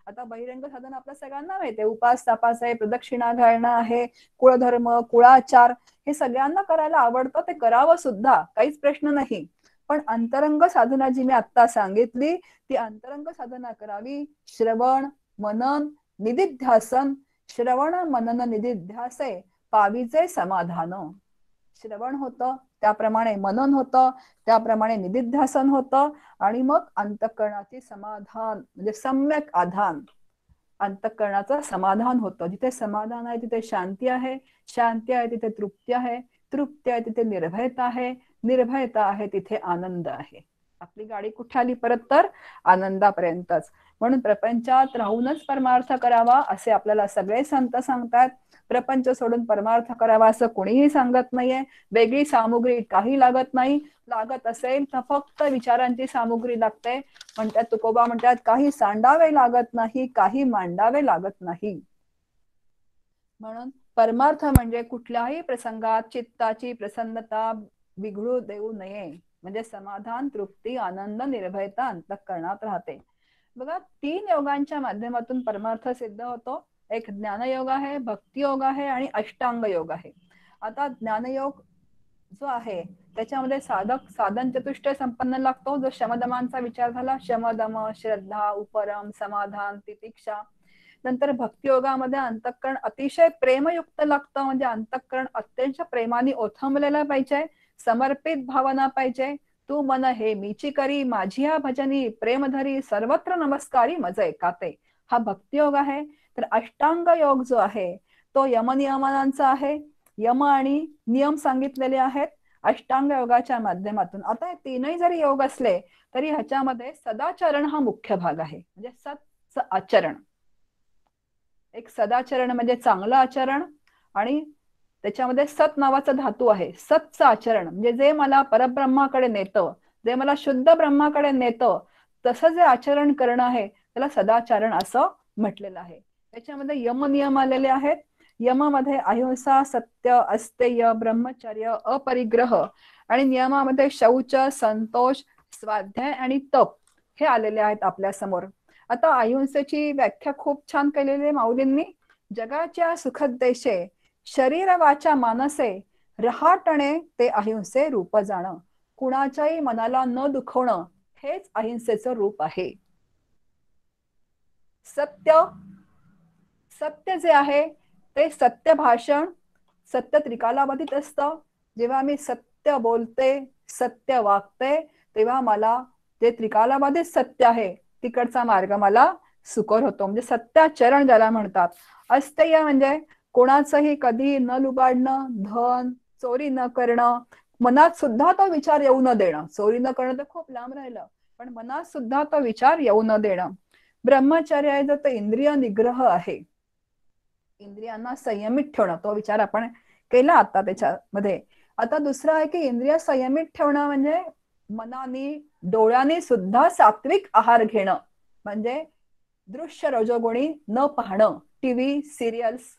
आता बहिरंग साधना आपल्या सगळ्यांना माहिती आहे, उपास तापास आहे, प्रदक्षिणा घालणं आहे, कुळधर्म, कुळाचार हे सगळ्यांना करायला आवडतं, ते करावं सुद्धा, काहीच प्रश्न नाही. पण अंतरंग साधना जी मी आता सांगितली ती अंतरंग साधना करावी. श्रवण, मनन, निदिध्यासन. श्रवण, मनन, निदिध्यासे पावीचे समाधान. श्रवण होतं, त्याप्रमाणे मनन होतं, त्याप्रमाणे निदिध्यासन होतं, आणि मग अंतःकरणाचे समाधान म्हणजे सम्यक आधान, अंतःकरणाचं समाधान होतं. जिथे समाधान आहे तिथे शांती आहे, शांती आहे तिथे तृप्ती आहे, तृप्ती आहे तिथे निर्भयता आहे, निर्भयता आहे तिथे आनंद आहे. आपली गाडी कुठे आली परत तर आनंदापर्यंतच. म्हणून प्रपंचात राहूनच परमार्थ करावा असे आपल्याला सगळे संत सांगतात. प्रपंच सोडून परमार्थ करावा असं कोणीही सांगत नाहीये. वेगळी सामुग्री काही लागत नाही. लागत असेल तर फक्त विचारांची सामुग्री लागते. म्हणतात तुकोबा म्हणतात, काही सांडावे लागत नाही, काही मांडावे लागत नाही. म्हणून परमार्थ म्हणजे कुठल्याही प्रसंगात चित्ताची प्रसन्नता बिघडू देऊ नये. म्हणजे समाधान, तृप्ती, आनंद, निर्भयता अंतःकरणात राहते. बघा, 3 योगांच्या माध्यमातून परमार्थ सिद्ध होतो. एक ज्ञानयोग आहे, भक्ती योग आहे आणि अष्टांग योग आहे. आता ज्ञानयोग जो आहे त्याच्यामध्ये साधक साधन चतुष्टय संपन्न लागतो. जो शमदमांचा विचार झाला, शमदम, श्रद्धा, उपरम, समाधान, तितिक्षा. नंतर भक्ती योगामध्ये अंतःकरण अतिशय प्रेमयुक्त लागतं. म्हणजे अंतःकरण अत्यंत प्रेमाने ओथंबलेलं पाहिजे, समर्पित भावना पाहिजे. तू मन हे मीची करी, माझी या भजनी, प्रेमधरी सर्वत्र नमस्कारी मज एकाते. हा भक्ती योग आहे. तर अष्टांग योग जो आहे तो यमनियमांचा आहे. यम आणि नियम सांगितलेले आहेत अष्टांग योगाच्या माध्यमातून. आता हे 3ही जरी योग असले तरी ह्याच्यामध्ये सदाचरण हा मुख्य भाग आहे. म्हणजे सत्च आचरण. एक सदाचरण म्हणजे चांगलं आचरण, आणि त्याच्यामध्ये सत नावाचा धातू आहे. सत्च आचरण म्हणजे जे मला परब्रह्माकडे नेतं, जे मला शुद्ध ब्रह्माकडे नेतं, तसं जे आचरण करणं आहे त्याला सदाचरण असं म्हटलेलं आहे. त्याच्यामध्ये यम नियम आलेले आहेत. यमामध्ये अहिंसा, सत्य, अस्तेय, ब्रह्मचर्य, अपरिग्रह, आणि नियमामध्ये शौच, संतोष, स्वाध्याय आणि तप हे आलेले आहेत आपल्या समोर. आता अहिंसेची व्याख्या खूप छान केलेली आहे माऊलींनी. जगाच्या सुखद देशे, शरीर वाचा मानसे, रहाटणे ते अहिंसे रूप जाणं. कुणाच्याही मनाला न दुखवणं हेच अहिंसेचं रूप आहे. सत्य, सत्य जे आहे ते सत्य भाषण, सत्य त्रिकालाबाधित असतं. जेव्हा मी सत्य बोलते, सत्य वागते, तेव्हा मला जे त्रिकालाबाधित सत्य आहे तिकडचा मार्ग मला सुकर होतो. म्हणजे सत्याचरण ज्याला म्हणतात. अस्तेय म्हणजे कोणाचंही कधी न लुबाडणं, धन चोरी न करणं, मनात सुद्धा तो विचार येऊ न देणं. चोरी न करणं तर खूप लांब राहिलं, पण मनात सुद्धा तो विचार येऊ न देणं. ब्रह्मचर्य आहे तर इंद्रिय निग्रह आहे, इंद्रियांना संयमित ठेवणं. तो विचार आपण केला आता त्याच्यामध्ये. आता दुसरं आहे की इंद्रिय संयमित ठेवणं म्हणजे मनाने डोळ्याने सुद्धा सात्विक आहार घेणं. म्हणजे दृश्य रजोगुणी न पाहणं, टीव्ही सिरियल्स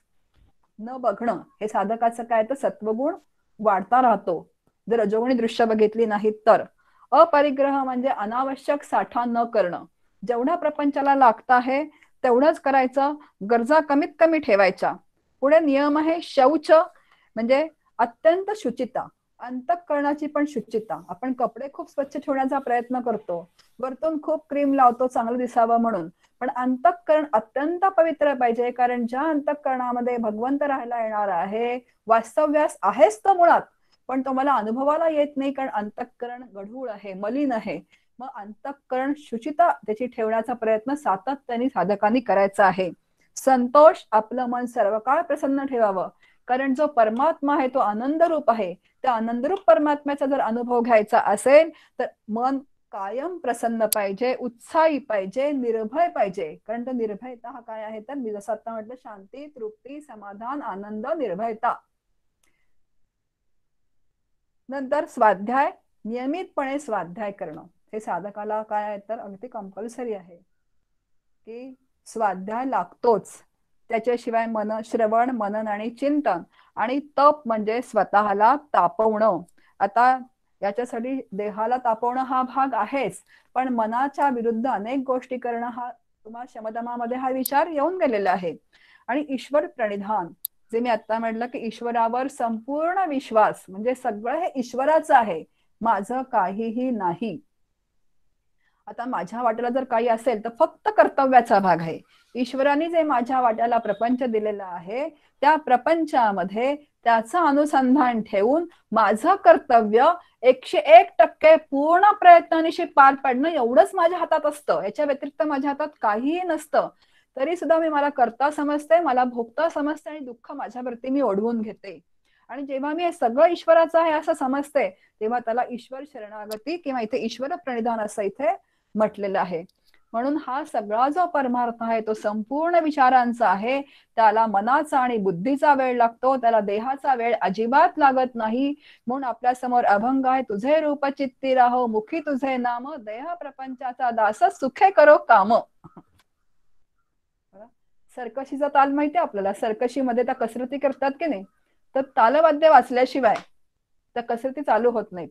न बघणं. हे साधकाचं काय तर सत्वगुण वाढता राहतो जर रजोगुणी दृश्य बघितली नाहीत तर. अपरिग्रह म्हणजे अनावश्यक साठा न करणं. जेवढा प्रपंचाला लागतं आहे तेवढंच करायचं, गरजा कमीत कमी ठेवायच्या. पुढे नियम आहे शौच म्हणजे अत्यंत शुचिता, अंतःकरणाची पण शुचिता. आपण कपडे खूप स्वच्छ ठेवण्याचा प्रयत्न करतो, वरतून खूप क्रीम लावतो चांगलं दिसावं म्हणून, पण अंतःकरण अत्यंत पवित्र पाहिजे. कारण ज्या अंतःकरणामध्ये भगवंत राहायला येणार आहे, वास्तव्यास आहेच तो मुळात, पण तो मला अनुभवाला येत नाही कारण अंतःकरण गढूळ आहे, मलिन आहे. मग अंतःकरण शुचिता त्याची ठेवण्याचा प्रयत्न सातत्याने साधकांनी करायचा आहे. संतोष, आपलं मन सर्व काळ प्रसन्न ठेवावं. कारण जो परमात्मा आहे तो आनंद रूप आहे. त्या आनंदरूप परमात्म्याचा जर अनुभव घ्यायचा असेल तर मन कायम प्रसन्न पाहिजे, उत्साही पाहिजे, निर्भय पाहिजे. कारण तो निर्भयता हा काय आहे तर मी जसं आता म्हटलं, शांती, तृप्ती, समाधान, आनंद, निर्भयता. नंतर स्वाध्याय, नियमितपणे स्वाध्याय करणं. हे साधकाला काय आहे तर अगदी कंपल्सरी आहे की स्वाध्याय लागतोच. त्याच्याशिवाय श्रवण, मनन आणि चिंतन. आणि तप म्हणजे स्वतःला तापवणं. आता याच्यासाठी देहाला तापवणं हा भाग आहेच, पण मनाच्या विरुद्ध अनेक गोष्टी करणं हा तुम्हाला शमदमामध्ये हा विचार येऊन गेलेला आहे. आणि ईश्वर प्रणिधान, जे मी आता म्हटलं की ईश्वरावर संपूर्ण विश्वास, म्हणजे सगळं हे ईश्वराचं आहे, माझं काहीही नाही. आता माझ्या वाट्याला जर काही असेल तर फक्त कर्तव्याचा भाग आहे. ईश्वराने जे माझ्या वाट्याला प्रपंच दिलेला आहे त्या प्रपंचामध्ये त्याचं अनुसंधान ठेवून माझं कर्तव्य 101% पूर्ण प्रयत्नानिशी पार पाडणं एवढंच माझ्या हातात असतं. याच्या व्यतिरिक्त माझ्या हातात काहीही नसतं. तरी सुद्धा मी मला कर्ता समजते, मला भोगता समजते आणि दुःख माझ्यावरती मी ओढवून घेते. आणि जेव्हा मी हे सगळं ईश्वराचं आहे असं समजते तेव्हा त्याला ईश्वर शरणागती किंवा इथे ईश्वर प्रणिधान असं इथे म्हटलेलं आहे. म्हणून हा सगळा जो परमार्थ आहे तो संपूर्ण विचारांचा आहे. त्याला मनाचा आणि बुद्धीचा वेळ लागतो, त्याला देहाचा वेळ अजिबात लागत नाही. म्हणून आपल्या समोर अभंग आहे, तुझे रूप चित्ती राहो, मुखी तुझे नाम, देह प्रपंचाचा दास, सुखे करो काम. सर्कशीचा ताल माहितीये आपल्याला, सर्कशीमध्ये त्या कसरती करतात की नाही, तर तालवाद्य वाचल्याशिवाय त्या कसरती चालू होत नाहीत.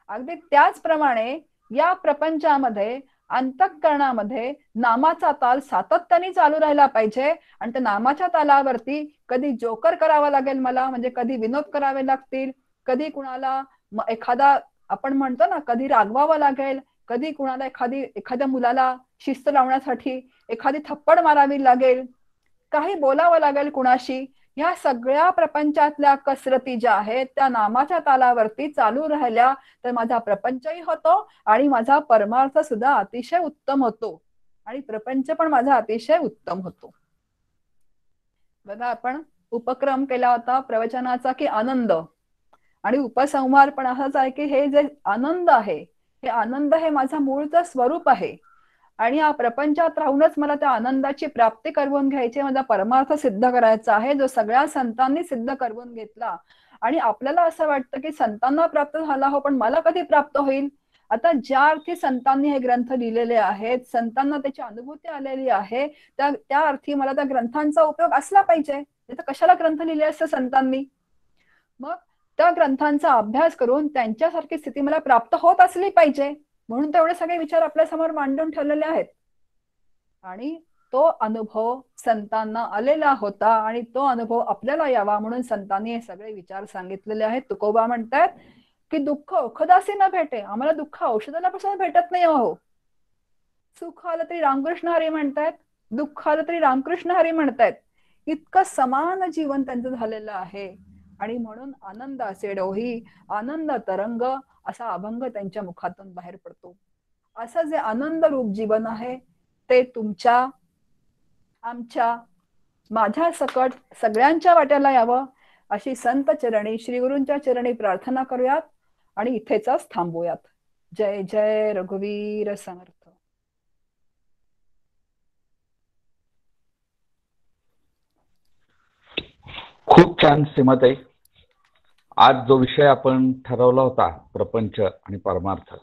अगदी त्याचप्रमाणे या प्रपंचामध्ये अंतःकरणामध्ये नामाचा ताल सातत्याने चालू राहिला पाहिजे. आणि त्या नामाच्या तालावरती कधी जोकर करावा लागेल मला, म्हणजे कधी विनोद करावे लागतील, कधी कुणाला एखादा आपण म्हणतो ना कधी रागवावं लागेल, कधी कुणाला एखाद्या मुलाला शिस्त लावण्यासाठी एखादी थप्पड मारावी लागेल, काही बोलावं लागेल कुणाशी. ह्या सगळ्या प्रपंचातल्या कसरती ज्या आहेत त्या नामाच्या तालावरती चालू राहिल्या तर माझा प्रपंचही होतो आणि माझा परमार्थ सुद्धा अतिशय उत्तम होतो आणि प्रपंच पण माझा अतिशय उत्तम होतो. बघा, आपण उपक्रम केला होता प्रवचनाचा की आनंद, आणि उपसंहार पण असाच आहे की हे जे आनंद आहे, हे आनंद हे माझा मूळचं स्वरूप आहे आणि या प्रपंचात राहूनच मला त्या आनंदाची प्राप्ती करवून घ्यायची, माझा परमार्थ सिद्ध करायचा आहे जो सगळ्या संतांनी सिद्ध करवून घेतला. आणि आपल्याला असं वाटतं की संतांना प्राप्त झाला हो, पण मला कधी प्राप्त होईल. आता ज्या अर्थी संतांनी हे ग्रंथ लिहिलेले आहेत, संतांना त्याची अनुभूती आलेली आहे, त्या अर्थी मला त्या ग्रंथांचा उपयोग असला पाहिजे. तर कशाला ग्रंथ लिहिले असते संतांनी. मग त्या ग्रंथांचा अभ्यास करून त्यांच्यासारखी स्थिती मला प्राप्त होत असली पाहिजे, म्हणून तेवढे सगळे विचार आपल्या समोर मांडून ठेवलेले आहेत. आणि तो अनुभव संतांना आलेला होता आणि तो अनुभव आपल्याला यावा म्हणून संतांनी हे सगळे विचार सांगितलेले आहेत. तुकोबा म्हणतात की दुःख औषधासी न भेटे, आम्हाला दुःख औषधाला पासून भेटत नाही हो. सुख आलं तरी रामकृष्ण हरी म्हणतायत, दुःख आलं तरी रामकृष्ण हरी म्हणतायत. इतकं समान जीवन त्यांचं झालेलं आहे. आणि म्हणून आनंद असे डोही, आनंद तरंग असा अभंग त्यांच्या मुखातून बाहेर पडतो. असं जे आनंद रूप जीवन आहे ते तुमच्या, आमच्या, माझ्या सकट सगळ्यांच्या वाट्याला यावं अशी संत चरणी, श्री गुरूंच्या चरणी प्रार्थना करूयात आणि इथेच थांबूयात. जय जय रघुवीर समर्थ. खूप छान सीमाताई. आज जो विषय आपण ठरवला होता प्रपंच आणि परमार्थ,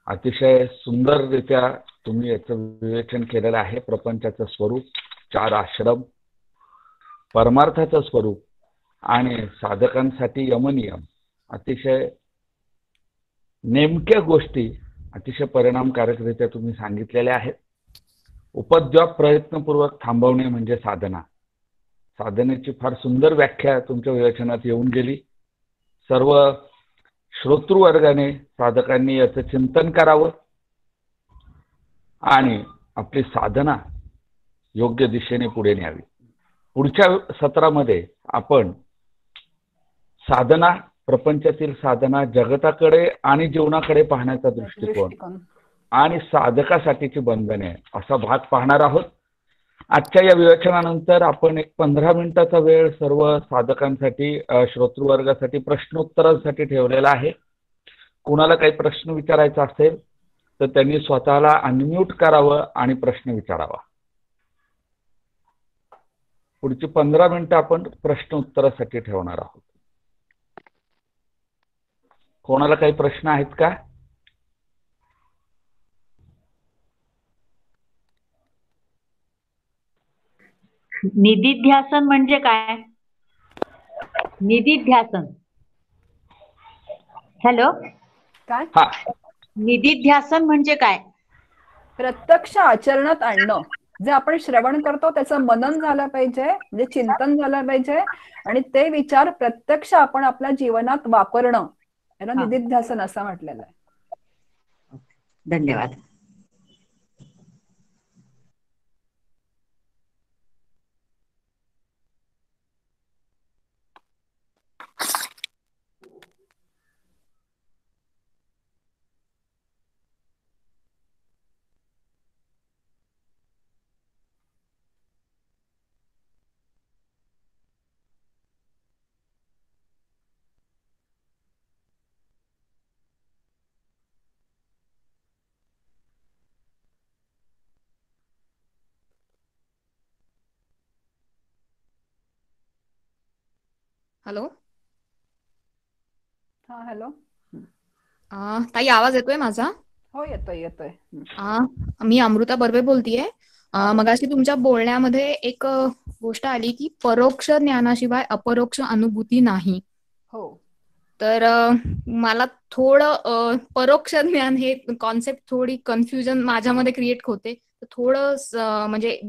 अतिशय सुंदररित्या तुम्ही याचं विवेचन केलेलं आहे. प्रपंचाचं स्वरूप, 4 आश्रम, परमार्थाचं स्वरूप आणि साधकांसाठी यमनियम, अतिशय नेमक्या गोष्टी अतिशय परिणामकारकरित्या तुम्ही सांगितलेल्या आहेत. उपद्व्याप प्रयत्नपूर्वक थांबवणे म्हणजे साधना. साधनेची फार सुंदर व्याख्या तुमच्या विवेचनात येऊन गेली. सर्व श्रोतृवर्गाने, साधकांनी याचं चिंतन करावं आणि आपली साधना योग्य दिशेने पुढे न्यावी. पुढच्या सत्रामध्ये आपण साधना, प्रपंचातील साधना, जगताकडे आणि जीवनाकडे पाहण्याचा दृष्टिकोन आणि साधकासाठीची बंधने असा भाग पाहणार आहोत. आजच्या या विवेचनानंतर आपण एक 15 मिनिटाचा वेळ सर्व साधकांसाठी, श्रोतृवर्गासाठी प्रश्नोत्तरांसाठी ठेवलेला आहे. कुणाला काही प्रश्न विचारायचा असेल तर त्यांनी स्वतःला अनम्यूट करावं आणि प्रश्न विचारावा. पुढची 15 मिनिटं आपण प्रश्नोत्तरासाठी ठेवणार आहोत. कोणाला काही प्रश्न आहेत का? निधिध्यासन म्हणजे काय? निधिध्यासन. हॅलो, काय? हा, निधिध्यासन म्हणजे काय? प्रत्यक्ष आचरणात आणणं. जे आपण श्रवण करतो त्याचं मनन झालं पाहिजे, म्हणजे चिंतन झालं पाहिजे आणि ते विचार प्रत्यक्ष आपण आपल्या जीवनात वापरणं, याला निधिध्यासन असं म्हटलेलं आहे. धन्यवाद. हॅलो. हा, हॅलो. ताई, आवाज येतोय माझा? हो, येतोय येतोय. मी अमृता बर्वे बोलतीये. मगाशी तुमच्या बोलण्यामध्ये एक गोष्ट आली की परोक्ष ज्ञानाशिवाय अपरोक्ष अनुभूती नाही. हो. तर मला थोडं परोक्ष ज्ञान हे कॉन्सेप्ट थोडी कन्फ्युजन माझ्यामध्ये क्रिएट होते. थोडं म्हणजे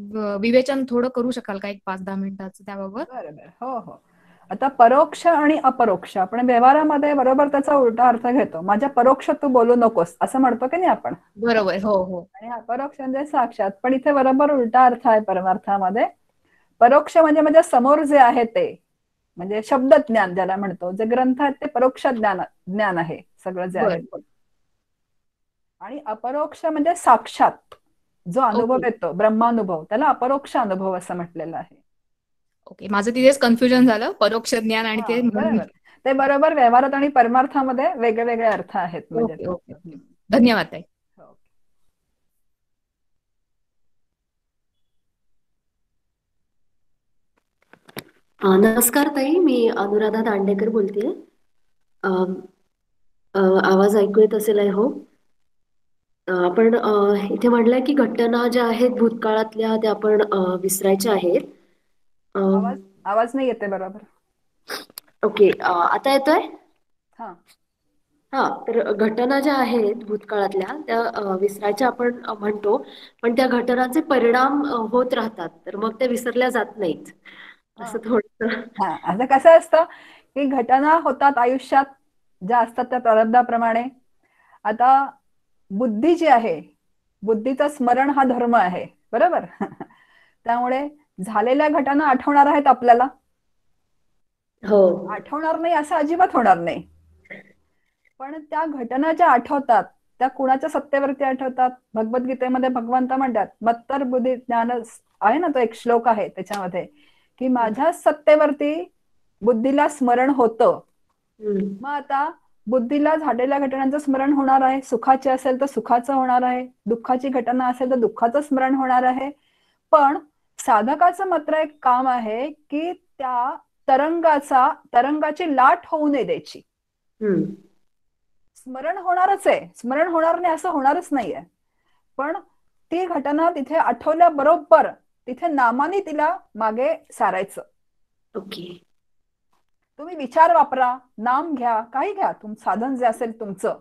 विवेचन थोडं करू शकाल का, एक 5-10 मिनिटाचं त्याबाबत? बरोबर. हो हो. आता परोक्ष आणि अपरोक्ष आपण व्यवहारामध्ये बरोबर त्याचा उलटा अर्थ घेतो. माझ्या परोक्ष तू बोलू नकोस असं म्हणतो की नाही आपण. बरोबर. हो हो. आणि अपरोक्ष म्हणजे साक्षात. पण इथे बरोबर उलटा अर्थ आहे परमार्थामध्ये. परोक्ष म्हणजे माझ्या समोर जे आहे ते, म्हणजे शब्द ज्ञान ज्याला म्हणतो, जे ग्रंथ आहेत ते परोक्ष ज्ञान आहे सगळं जे आहे. आणि अपरोक्ष म्हणजे साक्षात जो अनुभव येतो, ब्रह्मानुभव, त्याला अपरोक्ष अनुभव असं म्हटलेलं आहे. ओके, माझं तिथेच कन्फ्युजन झालं, परोक्ष ज्ञान आणि ते. बरोबर. ते बरोबर व्यवहारात आणि परमार्थामध्ये वेगळे वेगळे अर्थ आहेत. म्हणजे धन्यवाद ताई. नमस्कार ताई, मी अनुराधा दांडेकर बोलतेय. आवाज ऐकू येत असेल आय होप. आपण इथे म्हटलंय की घटना ज्या आहेत भूतकाळातल्या त्या आपण विसरायच्या आहेत. आवाज नाही येते बरोबर. ओके, आता येतोय? हा. तर घटना ज्या आहेत भूतकाळातल्या त्या विसरायच्या आपण म्हणतो, पण त्या घटनांचे परिणाम होत राहतात, तर मग त्या विसरल्या जात नाहीत असं थोडं. असं कसं असतं की घटना होतात आयुष्यात ज्या असतात त्या प्रारब्धाप्रमाणे. आता बुद्धी जी आहे, बुद्धीचं स्मरण हा धर्म आहे, बरोबर. त्यामुळे झालेल्या घटना आठवणार आहेत आपल्याला. हो, आठवणार नाही असं अजिबात होणार नाही. पण त्या घटना ज्या आठवतात त्या कुणाच्या सत्तेवरती आठवतात? भगवद्गीतेमध्ये भगवंत म्हणतात मत्तर बुद्धी ज्ञान आहे ना, तो एक श्लोक आहे त्याच्यामध्ये की माझ्या सत्तेवरती बुद्धीला स्मरण होतं. मग आता बुद्धीला झालेल्या घटनांचं स्मरण होणार आहे. सुखाची असेल तर सुखाचं होणार आहे, दुःखाची घटना असेल तर दुःखाचं स्मरण होणार आहे. पण साधकाचं मात्र एक काम आहे की त्या तरंगाची लाट होऊ नये द्यायची. स्मरण होणारच आहे, स्मरण होणार नाही असं होणारच नाहीये, पण ती घटना तिथे आठवल्याबरोबर तिथे नामाने तिला मागे सारायचं. ओके. तुम्ही विचार वापरा, नाम घ्या, काही घ्या, साधन जे असेल तुमचं,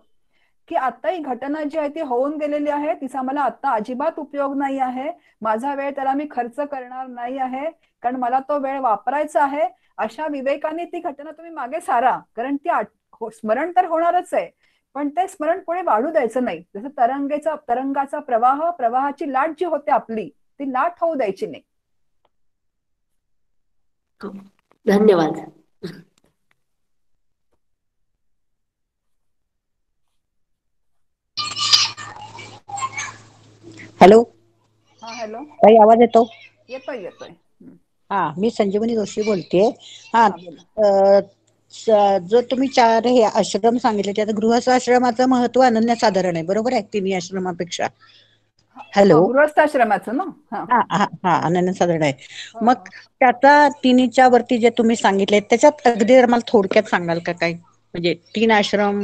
की आता ही घटना जी आहे ती होऊन गेलेली आहे, तिचा मला आता अजिबात उपयोग नाही आहे, माझा वेळ त्याला मी खर्च करणार नाही आहे, कारण मला तो वेळ वापरायचा आहे. अशा विवेकाने ती घटना तुम्ही मागे सारा, कारण ती स्मरण तर होणारच आहे, पण ते स्मरण पुढे वाढू द्यायचं नाही. जसं तरंगाचा प्रवाहाची लाट जी होते आपली, ती लाट होऊ द्यायची नाही. धन्यवाद. हॅलो. हा हॅलो. काही आवाज येतो? येतोय. हा, मी संजीवनी जोशी बोलतेय. हा, जो तुम्ही 4 हे आश्रम सांगितले त्यात गृहस्थाश्रमाचं महत्व अनन्यसाधारण आहे, बरोबर आहे? तिन्ही आश्रमापेक्षा. हॅलो. गृहस्थाश्रमाचं ना? हा, अनन्यसाधारण आहे. मग त्याचा तिन्हीच्या वरती जे तुम्ही सांगितले त्याच्यात अगदी मला थोडक्यात सांगाल का काही? म्हणजे 3 आश्रम,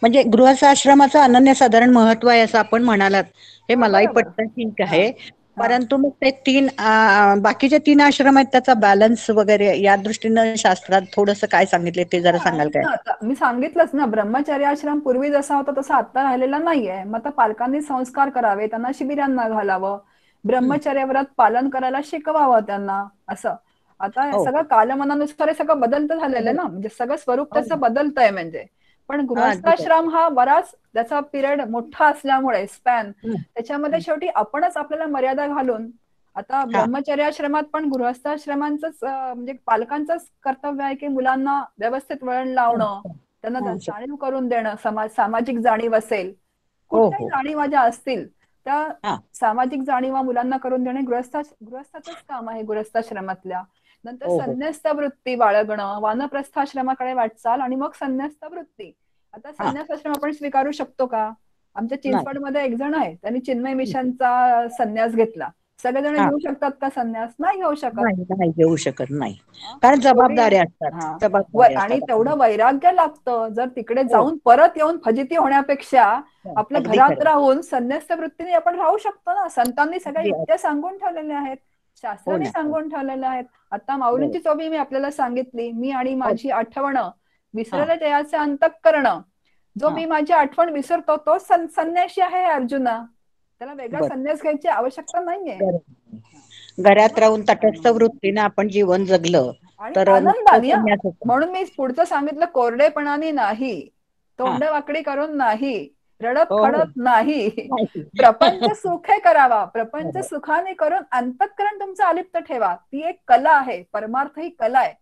म्हणजे गृहस्थाश्रमाचं अनन्यसाधारण महत्व आहे असं आपण म्हणालात, हे मलाही पटतं, ठीक आहे. परंतु मग ते 3 बाकीचे 3 आश्रम आहेत त्याचा बॅलन्स वगैरे या दृष्टीनं शास्त्रात थोडंसं काय सांगितले ते जरा सांगाल काय? मी सांगितलंच ना, ब्रह्मचर्य आश्रम पूर्वी जसा होता तसा आता राहिलेला नाहीये. मग आता पालकांनी संस्कार करावे, त्यांना शिबिरांना घालावं, ब्रह्मचर्य व्रत पालन करायला शिकवावं त्यांना. असं आता सगळं कालमानानुसार हे सगळं बदलतं झालेलं आहे ना, म्हणजे सगळं स्वरूप त्याचं बदलतंय. म्हणजे पण गृहस्थाश्रम हा बराच त्याचा पिरियड मोठा असल्यामुळे स्पॅन, त्याच्यामध्ये शेवटी आपणच आपल्याला मर्यादा घालून, आता ब्रह्मचर्याश्रमात पण गृहस्थाश्रमांचंच म्हणजे पालकांचंच कर्तव्य आहे की मुलांना व्यवस्थित वळण लावणं, त्यांना जाणीव करून देणं, सामाजिक जाणीव असेल, कुठल्याही जाणीवा ज्या असतील त्या सामाजिक जाणीवा मुलांना करून देणे गृहस्थाचंच काम आहे गृहस्थाश्रमातल्या. नंतर संन्यस्त वृत्ती बाळगणं, वानप्रस्थाश्रमाकडे वाटचाल आणि मग संन्यस्त वृत्ती. आता संन्यासाश्रम आपण स्वीकारू शकतो का? आमच्या चिंचवडमध्ये एक जण आहे, त्यांनी चिन्मय मिशनचा संन्यास घेतला. सगळेजण घेऊ शकतात का संन्यास? नाही घेऊ शकत. नाही घेऊ शकत, नाही, कारण जबाबदाऱ्या असतात. आणि तेवढं वैराग्य लागतं. जर तिकडे जाऊन परत येऊन फजिती होण्यापेक्षा आपल्या घरात राहून संन्यस्त वृत्तीने आपण राहू शकतो ना. संतांनी सगळ्या युक्त्या सांगून ठेवलेल्या आहेत, शास्त्राने सांगून ठेवलेल्या आहेत. आता माऊलींची चोवी मी आपल्याला सांगितली, मी आणि माझी आठवण विसरले जयाचे अंतःकरण. जो मी माझी आठवण विसरतो तो संन्यासी आहे अर्जुना. त्याला वेगळा संन्यास घ्यायची आवश्यकता नाहीये. घरात राहून तटस्थ वृत्तीने आपण जीवन जगलं तर आनंदाने. म्हणून मी पुढचं सांगितलं, कोरडेपणाने नाही, तोंड वाकडी करून नाही, रडत खडत नाही, प्रपंच सुखे करावा, प्रपंच सुखाने करून अंतःकरण तुमचं अलिप्त ठेवा. ती एक कला आहे, परमार्थ ही कला आहे.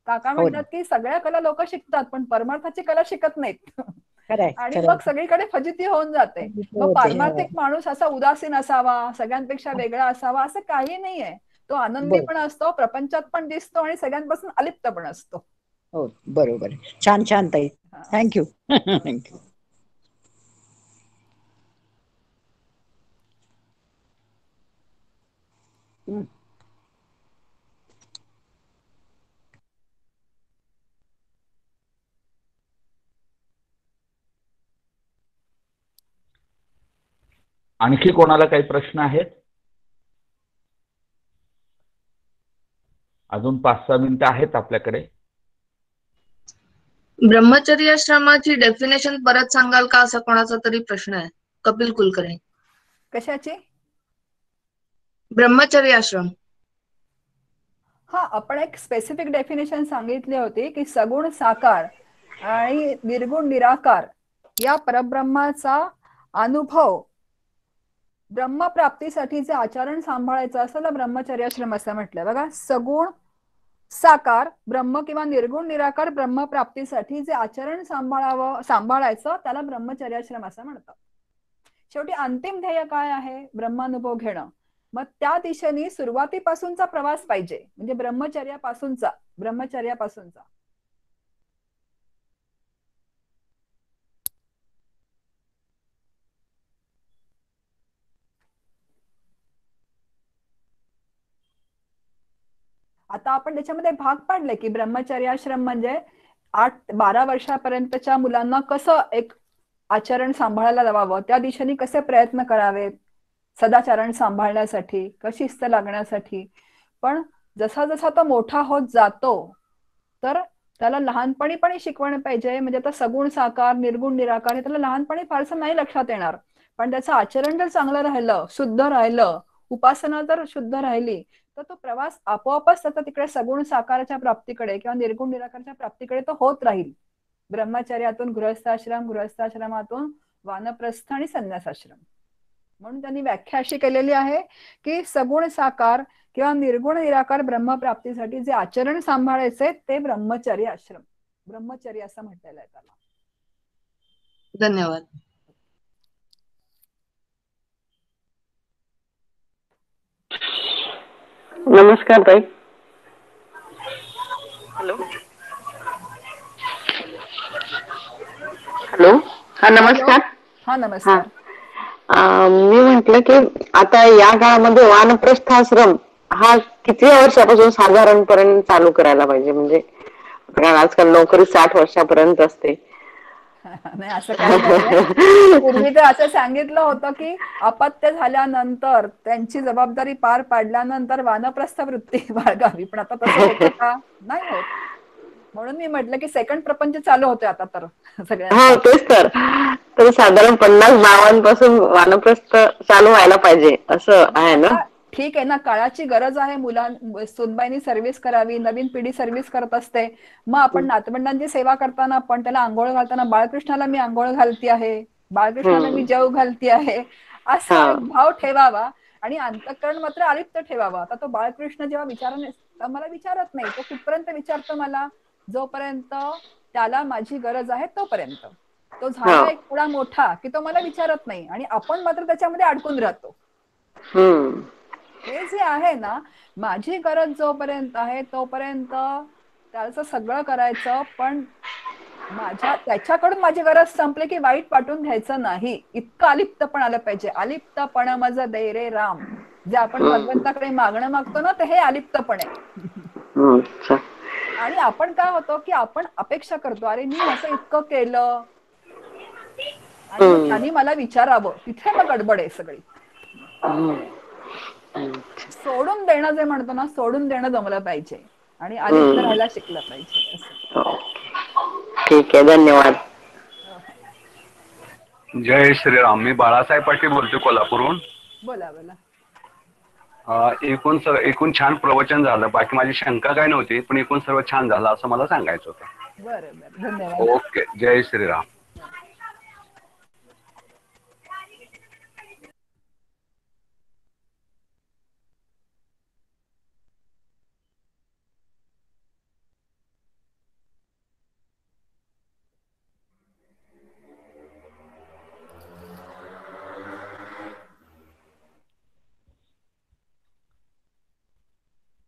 काका म्हणतात की सगळ्या कला लोक शिकतात पण परमार्थाची कला शिकत नाहीत. आणि मग सगळीकडे फजिती होऊन जाते. मग पारमार्थिक माणूस असा उदासीन असावा, सगळ्यांपेक्षा वेगळा असावा असं काही नाहीये. तो आनंदी पण असतो, प्रपंचात पण दिसतो आणि सगळ्यांपासून अलिप्त पण असतो. हो, बरोबर. छान ताई, थँक्यू. थँक्यू. आणखी कोणाला काही प्रश्न आहेत? अजून 5-6 मिनिटं आहेत आपल्याकडे. ब्रह्मचर्याश्रमाची डेफिनेशन परत सांगाल का, असा कोणाचा तरी प्रश्न आहे. कपिल कुलकर्णी. कशाची? ब्रह्मचर्याश्रम. आपण एक स्पेसिफिक डेफिनेशन सांगितली होती की सगुण साकार आणि निर्गुण निराकार या परब्रह्माचा अनुभव ब्रह्मप्राप्तीसाठी जे आचरण सांभाळायचं असं ब्रह्मचर्याश्रम असं म्हटलं. बघा, सगुण साकार ब्रह्म किंवा निर्गुण निराकार ब्रह्मप्राप्तीसाठी जे आचरण सांभाळायचं त्याला ब्रह्मचर्याश्रम असं म्हणतात. शेवटी अंतिम ध्येय काय आहे? ब्रह्मानुभव घेणं. मग त्या दिशेने सुरुवातीपासूनचा प्रवास पाहिजे, म्हणजे ब्रह्मचर्यापासूनचा. आता आपण त्याच्यामध्ये भाग पाडले की ब्रह्मचर्याश्रम म्हणजे 8-12 वर्षापर्यंतच्या मुलांना कसं एक आचरण सांभाळायला लावावं, त्या दिशेने कसे प्रयत्न करावेत सदाचरण सांभाळण्यासाठी, शिस्त लागण्यासाठी. पण जसा जसा तो मोठा होत जातो तर त्याला लहानपणी पण शिकवण पाहिजे. म्हणजे आता सगुण साकार निर्गुण निराकार हे त्याला लहानपणी फारसं नाही लक्षात येणार, पण त्याचं आचरण जर चांगलं राहिलं, शुद्ध राहिलं, उपासना जर शुद्ध राहिली तर तो प्रवास आपोआपच त्याचा तिकडे सगुण साकाराच्या प्राप्तीकडे किंवा निर्गुण निराकाराच्या प्राप्तीकडे तो होत राहील. ब्रह्मचर्यातून गृहस्थाश्रम, गृहस्थाश्रमातून वानप्रस्थ आणि संन्यासाश्रम. म्हणून त्यांनी व्याख्या अशी केलेली आहे की सगुण साकार किंवा निर्गुण निराकार ब्रह्मप्राप्तीसाठी जे आचरण सांभाळायचे ते ब्रह्मचर्य आश्रम, ब्रह्मचर्य असं म्हटलेलं आहे त्याला. धन्यवाद. नमस्कार ताई. Hello hello. हा नमस्कार. हा नमस्कार. मी म्हंटल की आता या काळामध्ये वानप्रस्थाश्रम हा किती वर्षापासून साधारणपर्यंत चालू करायला पाहिजे? म्हणजे कारण आजकाल नोकरी 60 वर्षापर्यंत असते. नाही असं काही नाही. पूर्वी तर असं सांगितलं होतं की अपत्य झाल्यानंतर त्यांची जबाबदारी पार पाडल्यानंतर वानप्रस्थ वृत्ती बाळगावी, पण आता तसं होतं का? नाही होत. म्हणून मी म्हटलं की सेकंड प्रपंच चालू होते आता तर सगळ्यांना. तेच तर साधारण 50 गावांपासून वानप्रस्थ चालू व्हायला पाहिजे असं आहे ना? ठीक आहे ना, काळाची गरज आहे. सुनबाईंनी सर्व्हिस करावी, नवीन पिढी सर्व्हिस करत असते. मग आपण नातवंडांची सेवा करताना पण त्याला आंघोळ घालताना बाळकृष्णाला मी आंघोळ घालते आहे, बाळकृष्णाला मी जेव घालते आहे, असा एक भाव ठेवावा आणि अंतःकरण मात्र अलिप्त ठेवावा. आता तो बाळकृष्ण जेव्हा मला विचारत नाही, तो कुठपर्यंत विचारतो मला? जोपर्यंत त्याला माझी गरज आहे तोपर्यंत. तो झाला एक थोडा मोठा की तो मला विचारत नाही आणि आपण मात्र त्याच्यामध्ये अडकून राहतो. हे जे आहे ना, माझी गरज जोपर्यंत आहे तोपर्यंत त्याचं सगळं करायचं, पण त्याच्याकडून माझी गरज संपली की वाईट वाटून घ्यायचं नाही. इतकं अलिप्तपण आलं पाहिजे. अलिप्तपण मज दे रे राम, जे आपण भगवंताकडे मागणं मागतो ना, ते हे अलिप्तपण आहे. आणि आपण काय होतो की आपण अपेक्षा करतो, अरे मी ह्याचं इतकं केलं आणि त्यांनी मला विचारावं, तिथे मग गडबड आहे सगळी. सोडून देणं जे म्हणतो ना, सोडून देणं जमलं पाहिजे आणि अलिप्त राहायला शिकलं पाहिजे. ठीक आहे, धन्यवाद. जय श्रीराम. मी बाळासाहेब पाटील बोलतो कोल्हापूरहून. बोला बोला. एकूण छान प्रवचन झालं. बाकी माझी शंका काय नव्हती, पण एकूण सर्व छान झालं असं मला सांगायचं होतं. बरं बरं, धन्यवाद. ओके, जय श्रीराम.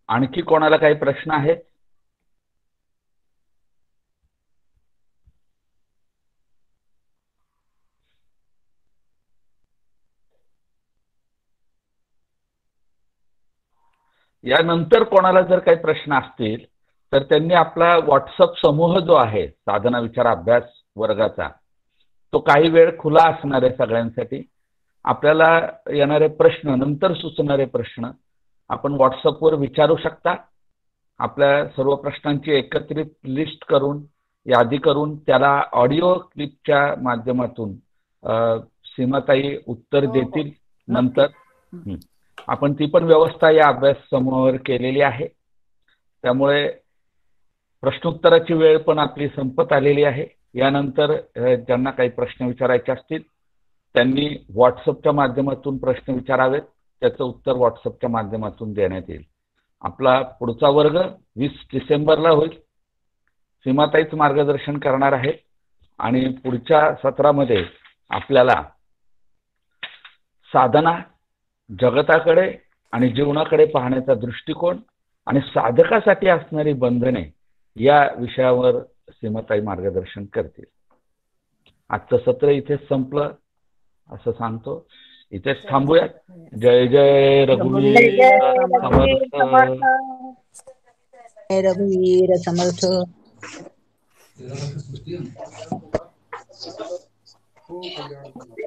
आणखी कोणाला काही प्रश्न आहेत? यानंतर कोणाला जर काही प्रश्न असतील तर त्यांनी आपला व्हॉट्सअप समूह जो आहे साधना विचार अभ्यास वर्गाचा, तो काही वेळ खुला असणार आहे सगळ्यांसाठी. आपल्याला येणारे प्रश्न, नंतर सुचणारे प्रश्न आपण व्हॉट्सअपवर विचारू शकता. आपल्या सर्व प्रश्नांची एकत्रित लिस्ट करून, यादी करून त्याला ऑडिओ क्लिपच्या माध्यमातून सीमाताई उत्तर देतील नंतर. आपण ती पण व्यवस्था या अभ्यास समूहावर केलेली आहे. त्यामुळे प्रश्नोत्तराची वेळ पण आपली संपत आलेली आहे. यानंतर ज्यांना काही प्रश्न विचारायचे असतील त्यांनी व्हॉट्सअपच्या माध्यमातून प्रश्न विचारावेत. त्याचं उत्तर व्हॉट्सअपच्या माध्यमातून देण्यात येईल. आपला पुढचा वर्ग 20 डिसेंबरला होईल. सीमाताईच मार्गदर्शन करणार आहे आणि पुढच्या सत्रामध्ये आपल्याला साधना, जगताकडे आणि जीवनाकडे पाहण्याचा दृष्टिकोन आणि साधकासाठी असणारी बंधने या विषयावर सीमाताई मार्गदर्शन करतील. आजचं सत्र इथेच संपलं असं सांगतो. इथेच थांबूयात. जय जय रघुवीर समर्थ. जय रघुवीर समर्थ. हो कल्याण